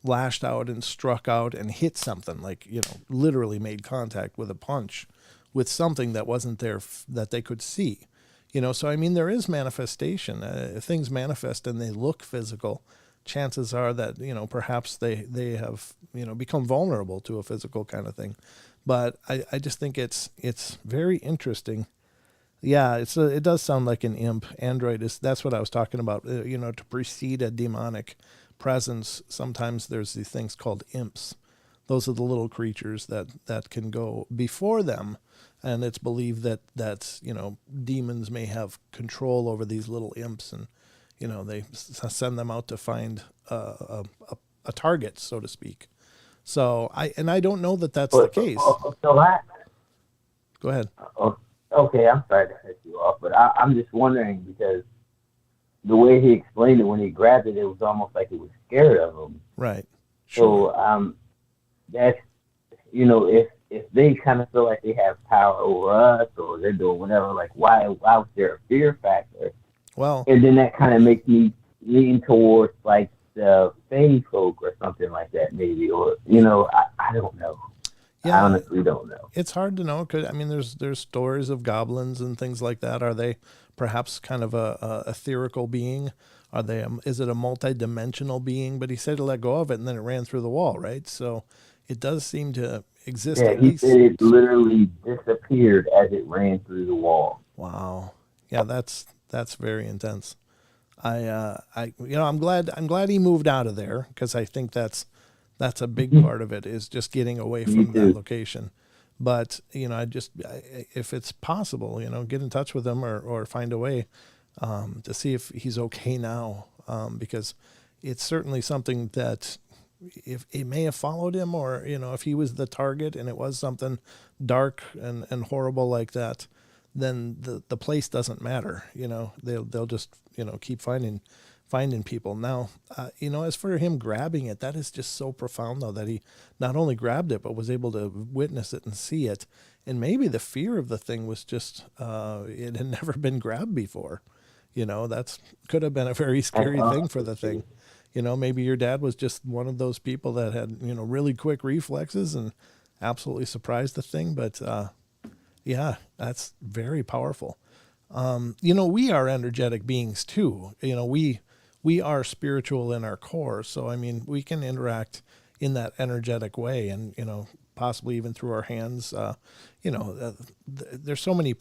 lashed out and struck out and hit something, literally made contact with a punch with something that wasn't there that they could see. So I mean, there is manifestation. If things manifest and they look physical, chances are that perhaps they have become vulnerable to a physical kind of thing. But I just think it's very interesting. Yeah, it does sound like an imp. Android that's what I was talking about. To precede a demonic presence, sometimes there's these things called imps those are the little creatures that can go before them. And it's believed that demons may have control over these little imps, and they send them out to find a target, so to speak. So I don't know that that's the case. Go ahead. Okay, I'm sorry to cut you off, but I'm just wondering, because the way he explained it when he grabbed it, it was almost like he was scared of him. Right. Sure. So that's if they kind of feel like they have power over us, or they're doing whatever, like why was there a fear factor? Well, and then that kind of makes me lean towards like the Fae folk or something like that, maybe, or I don't know. Yeah, I honestly don't know. It's hard to know. There's stories of goblins and things like that. Are they perhaps kind of a ethereal being? Are they? Is it a multi-dimensional being? But he said to let go of it, and then it ran through the wall, right? So it does seem to exist. Yeah, at he least. said it literally disappeared as it ran through the wall. Wow. Yeah, that's very intense. I'm glad he moved out of there, because I think that's a big part of it, is just getting away from that location. But if it's possible, get in touch with him or find a way to see if he's okay now, because it's certainly something that if it may have followed him, or if he was the target and it was something dark and horrible like that, then the place doesn't matter. They'll just keep finding people. Now, as for him grabbing it, that is just so profound, though, that he not only grabbed it, but was able to witness it and see it. And maybe the fear of the thing was just, it had never been grabbed before. That's could have been a very scary thing for the thing. Maybe your dad was just one of those people that had, really quick reflexes and absolutely surprised the thing. But, yeah, that's very powerful. We are energetic beings too. We are spiritual in our core. So, we can interact in that energetic way, and, possibly even through our hands. There's so many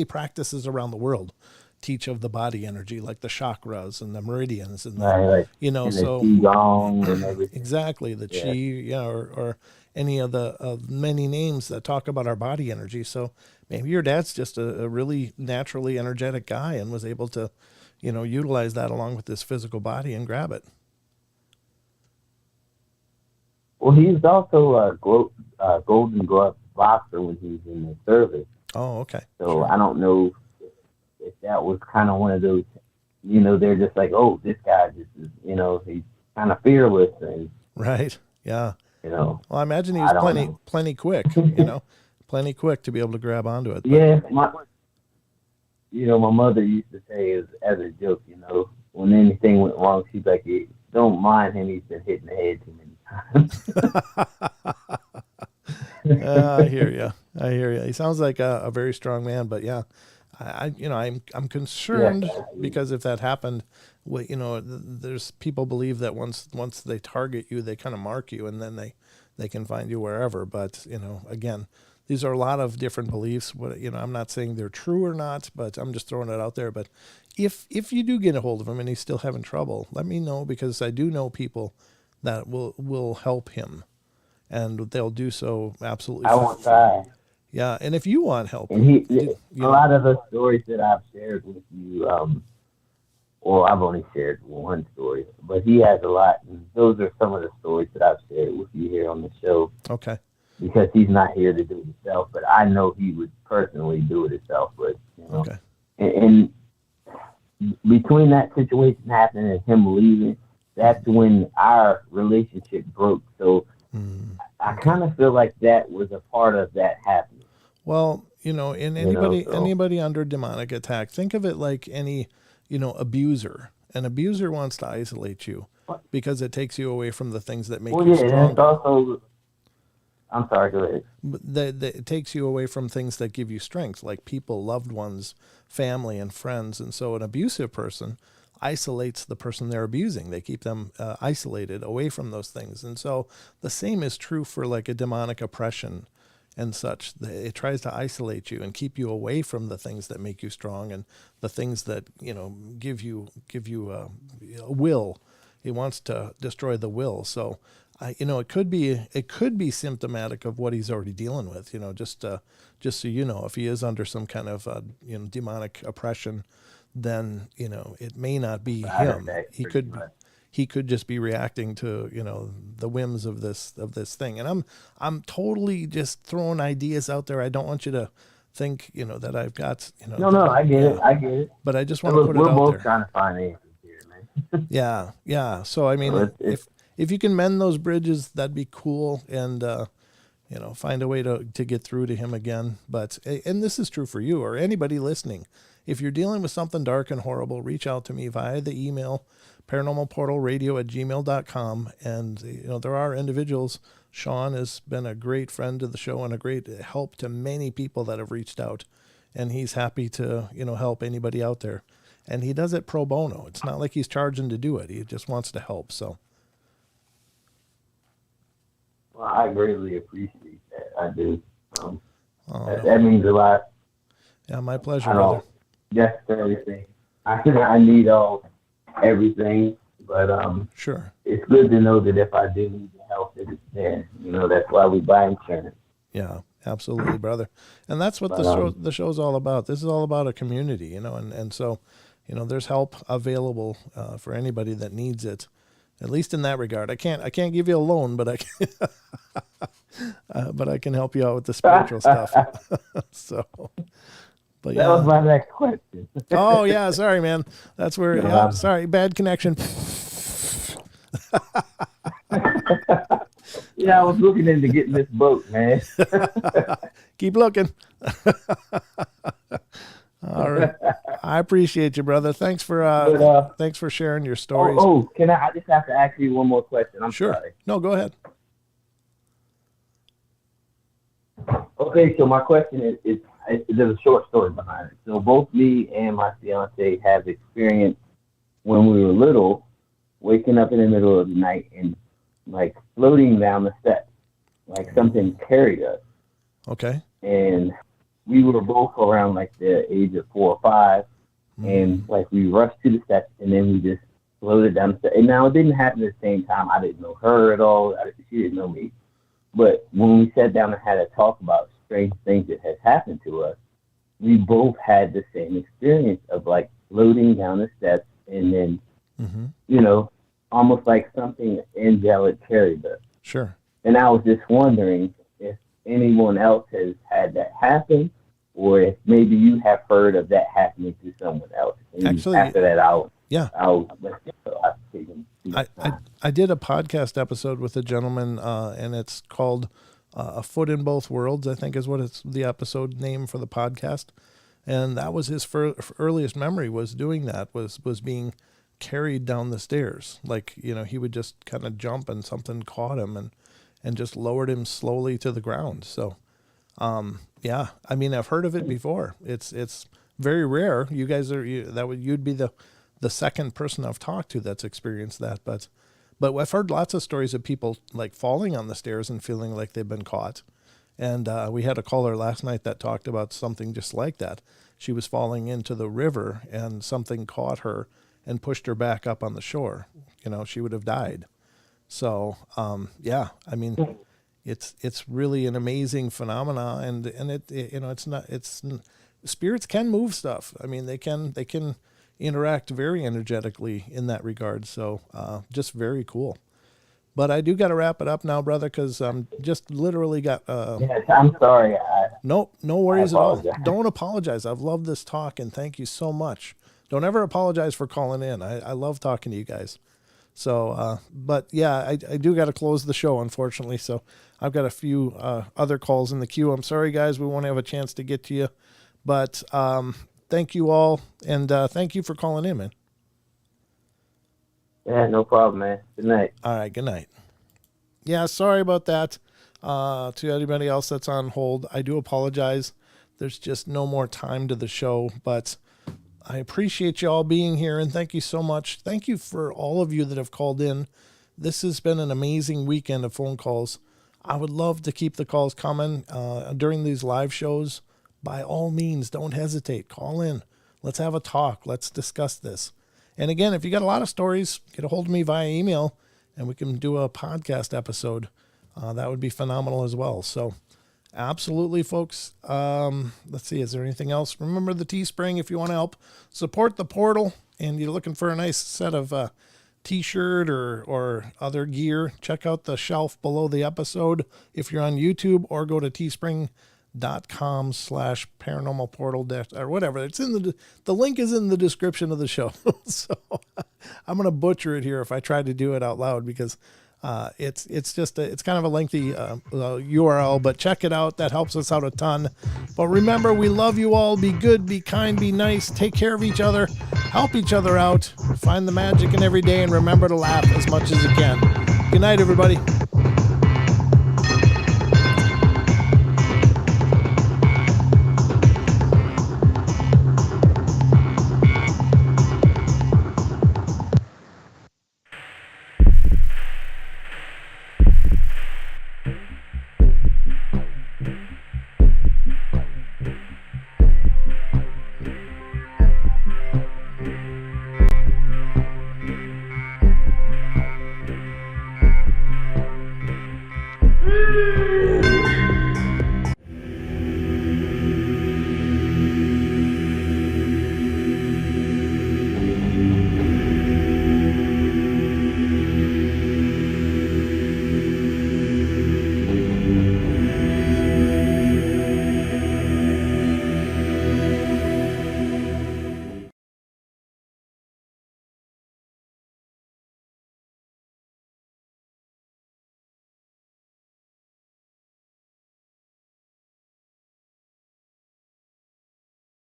practices around the world teach of the body energy, like the chakras and the meridians and and so the qigong and everything. Exactly, the chi, or any of the many names that talk about our body energy. So maybe your dad's just a really naturally energetic guy and was able to, utilize that along with his physical body and grab it. Well, he was also a Golden Glove boxer when he was in the service. Oh, okay. So sure. I don't know if that was kind of one of those, they're just like, oh, this guy just is, he's kind of fearless. And, right. Yeah. Well, I imagine he was plenty quick, plenty quick to be able to grab onto it. But. Yeah. My mother used to say as a joke, when anything went wrong, she's like, don't mind him. He's been hit in the head too many times. I hear you. He sounds like a very strong man, but yeah, I'm concerned because if that happened, there's people believe that once they target you, they kind of mark you, and then they can find you wherever. But again, these are a lot of different beliefs. I'm not saying they're true or not, but I'm just throwing it out there. But if you do get a hold of him and he's still having trouble, let me know, because I do know people that will help him, and they'll do so absolutely. I won't try. Yeah, and if you want help, and a lot of the stories that I've shared with you, well, I've only shared one story, but he has a lot, and those are some of the stories that I've shared with you here on the show. Okay. Because he's not here to do it himself, but I know he would personally do it himself. But okay. And between that situation happening and him leaving, that's when our relationship broke. So I kind of feel like that was a part of that happening. Well, anybody under demonic attack, think of it like any, abuser. An abuser wants to isolate you because it takes you away from the things that make you stronger. That's also, I'm sorry, go ahead. It takes you away from things that give you strength, like people, loved ones, family, and friends. And so an abusive person isolates the person they're abusing. They keep them isolated away from those things. And so the same is true for like a demonic oppression and such. It tries to isolate you and keep you away from the things that make you strong and the things that, give you a will. It wants to destroy the will. So it could be symptomatic of what he's already dealing with. Just so you know, if he is under some kind of demonic oppression, then it may not be him. He could just be reacting to the whims of this thing. And I'm totally just throwing ideas out there. I don't want you to think that I've got No, I get it. But I just want to put it out there. We're both trying to find answers here, man. Yeah. So I mean, if you can mend those bridges, that'd be cool, and find a way to get through to him again. But and this is true for you or anybody listening. If you're dealing with something dark and horrible, reach out to me via the email paranormalportalradio@gmail.com. And there are individuals. Sean has been a great friend to the show and a great help to many people that have reached out, and he's happy to help anybody out there. And he does it pro bono. It's not like he's charging to do it. He just wants to help. So. Well, I greatly appreciate that. I do. That means a lot. Yeah, my pleasure, brother. That's everything. I need everything, but sure. It's good to know that if I do need the help, that it's there. That's why we buy insurance. Yeah, absolutely, brother. And that's what the show's all about. This is all about a community, and so, there's help available for anybody that needs it. At least in that regard. I can't give you a loan, but I can but I can help you out with the spiritual stuff. So, but yeah. That was my next question. Oh yeah, sorry, man. That's where. Sorry, bad connection. Yeah, I was looking into getting this boat, man. Keep looking. All right. I appreciate you, brother. Thanks for sharing your stories. Can I just have to ask you one more question? I'm sure. Sorry. No, go ahead. Okay, so my question is there's a short story behind it. So both me and my fiance have experienced when we were little, waking up in the middle of the night and like floating down the steps, like something carried us. Okay. And we were both around like the age of 4 or 5, and like we rushed to the steps, and then we just floated down the steps. And now it didn't happen at the same time. I didn't know her at all. She didn't know me. But when we sat down and had a talk about strange things that had happened to us, we both had the same experience of like floating down the steps, and then almost like something angelic carried us. Sure. And I was just wondering if anyone else has had that happen, or if maybe you have heard of that happening to someone else. And actually, after that, I did a podcast episode with a gentleman, and it's called A Foot in Both Worlds, I think is what it's the episode name for the podcast. And that was his earliest memory, was doing that, was being carried down the stairs. Like, he would just kind of jump and something caught him and just lowered him slowly to the ground. So, yeah, I mean, I've heard of it before. It's very rare. You guys you'd be the second person I've talked to that's experienced that. But I've heard lots of stories of people like falling on the stairs and feeling like they've been caught. And we had a caller last night that talked about something just like that. She was falling into the river and something caught her and pushed her back up on the shore. She would have died. So, yeah, I mean, it's really an amazing phenomena, and spirits can move stuff. I mean, they can interact very energetically in that regard. So, just very cool. But I do got to wrap it up now, brother, because just literally got. Yes, I'm sorry. No worries at all. Don't apologize. I've loved this talk, and thank you so much. Don't ever apologize for calling in. I love talking to you guys. So, but yeah, I do got to close the show, unfortunately. So I've got a few other calls in the queue. I'm sorry, guys. We won't have a chance to get to you. But thank you all, and thank you for calling in, man. Yeah, no problem, man. Good night. All right, good night. Yeah, sorry about that. To anybody else that's on hold, I do apologize. There's just no more time to the show, but I appreciate you all being here, and thank you so much. Thank you for all of you that have called in. This has been an amazing weekend of phone calls. I would love to keep the calls coming during these live shows. By all means, don't hesitate. Call in. Let's have a talk. Let's discuss this. And again, if you got a lot of stories, get a hold of me via email and we can do a podcast episode. That would be phenomenal as well. So absolutely, folks. Let's see. Is there anything else? Remember the Teespring if you want to help support the portal and you're looking for a nice set of T-shirt or other gear. Check out the shelf below the episode if you're on YouTube, or go to teespring.com/paranormal portal or whatever. It's in the link is in the description of the show. So I'm going to butcher it here if I try to do it out loud, because it's kind of a lengthy URL, but check it out. That helps us out a ton. But remember, we love you all. Be good, be kind, be nice, take care of each other, help each other out, find the magic in every day, and remember to laugh as much as you can. Good night, everybody.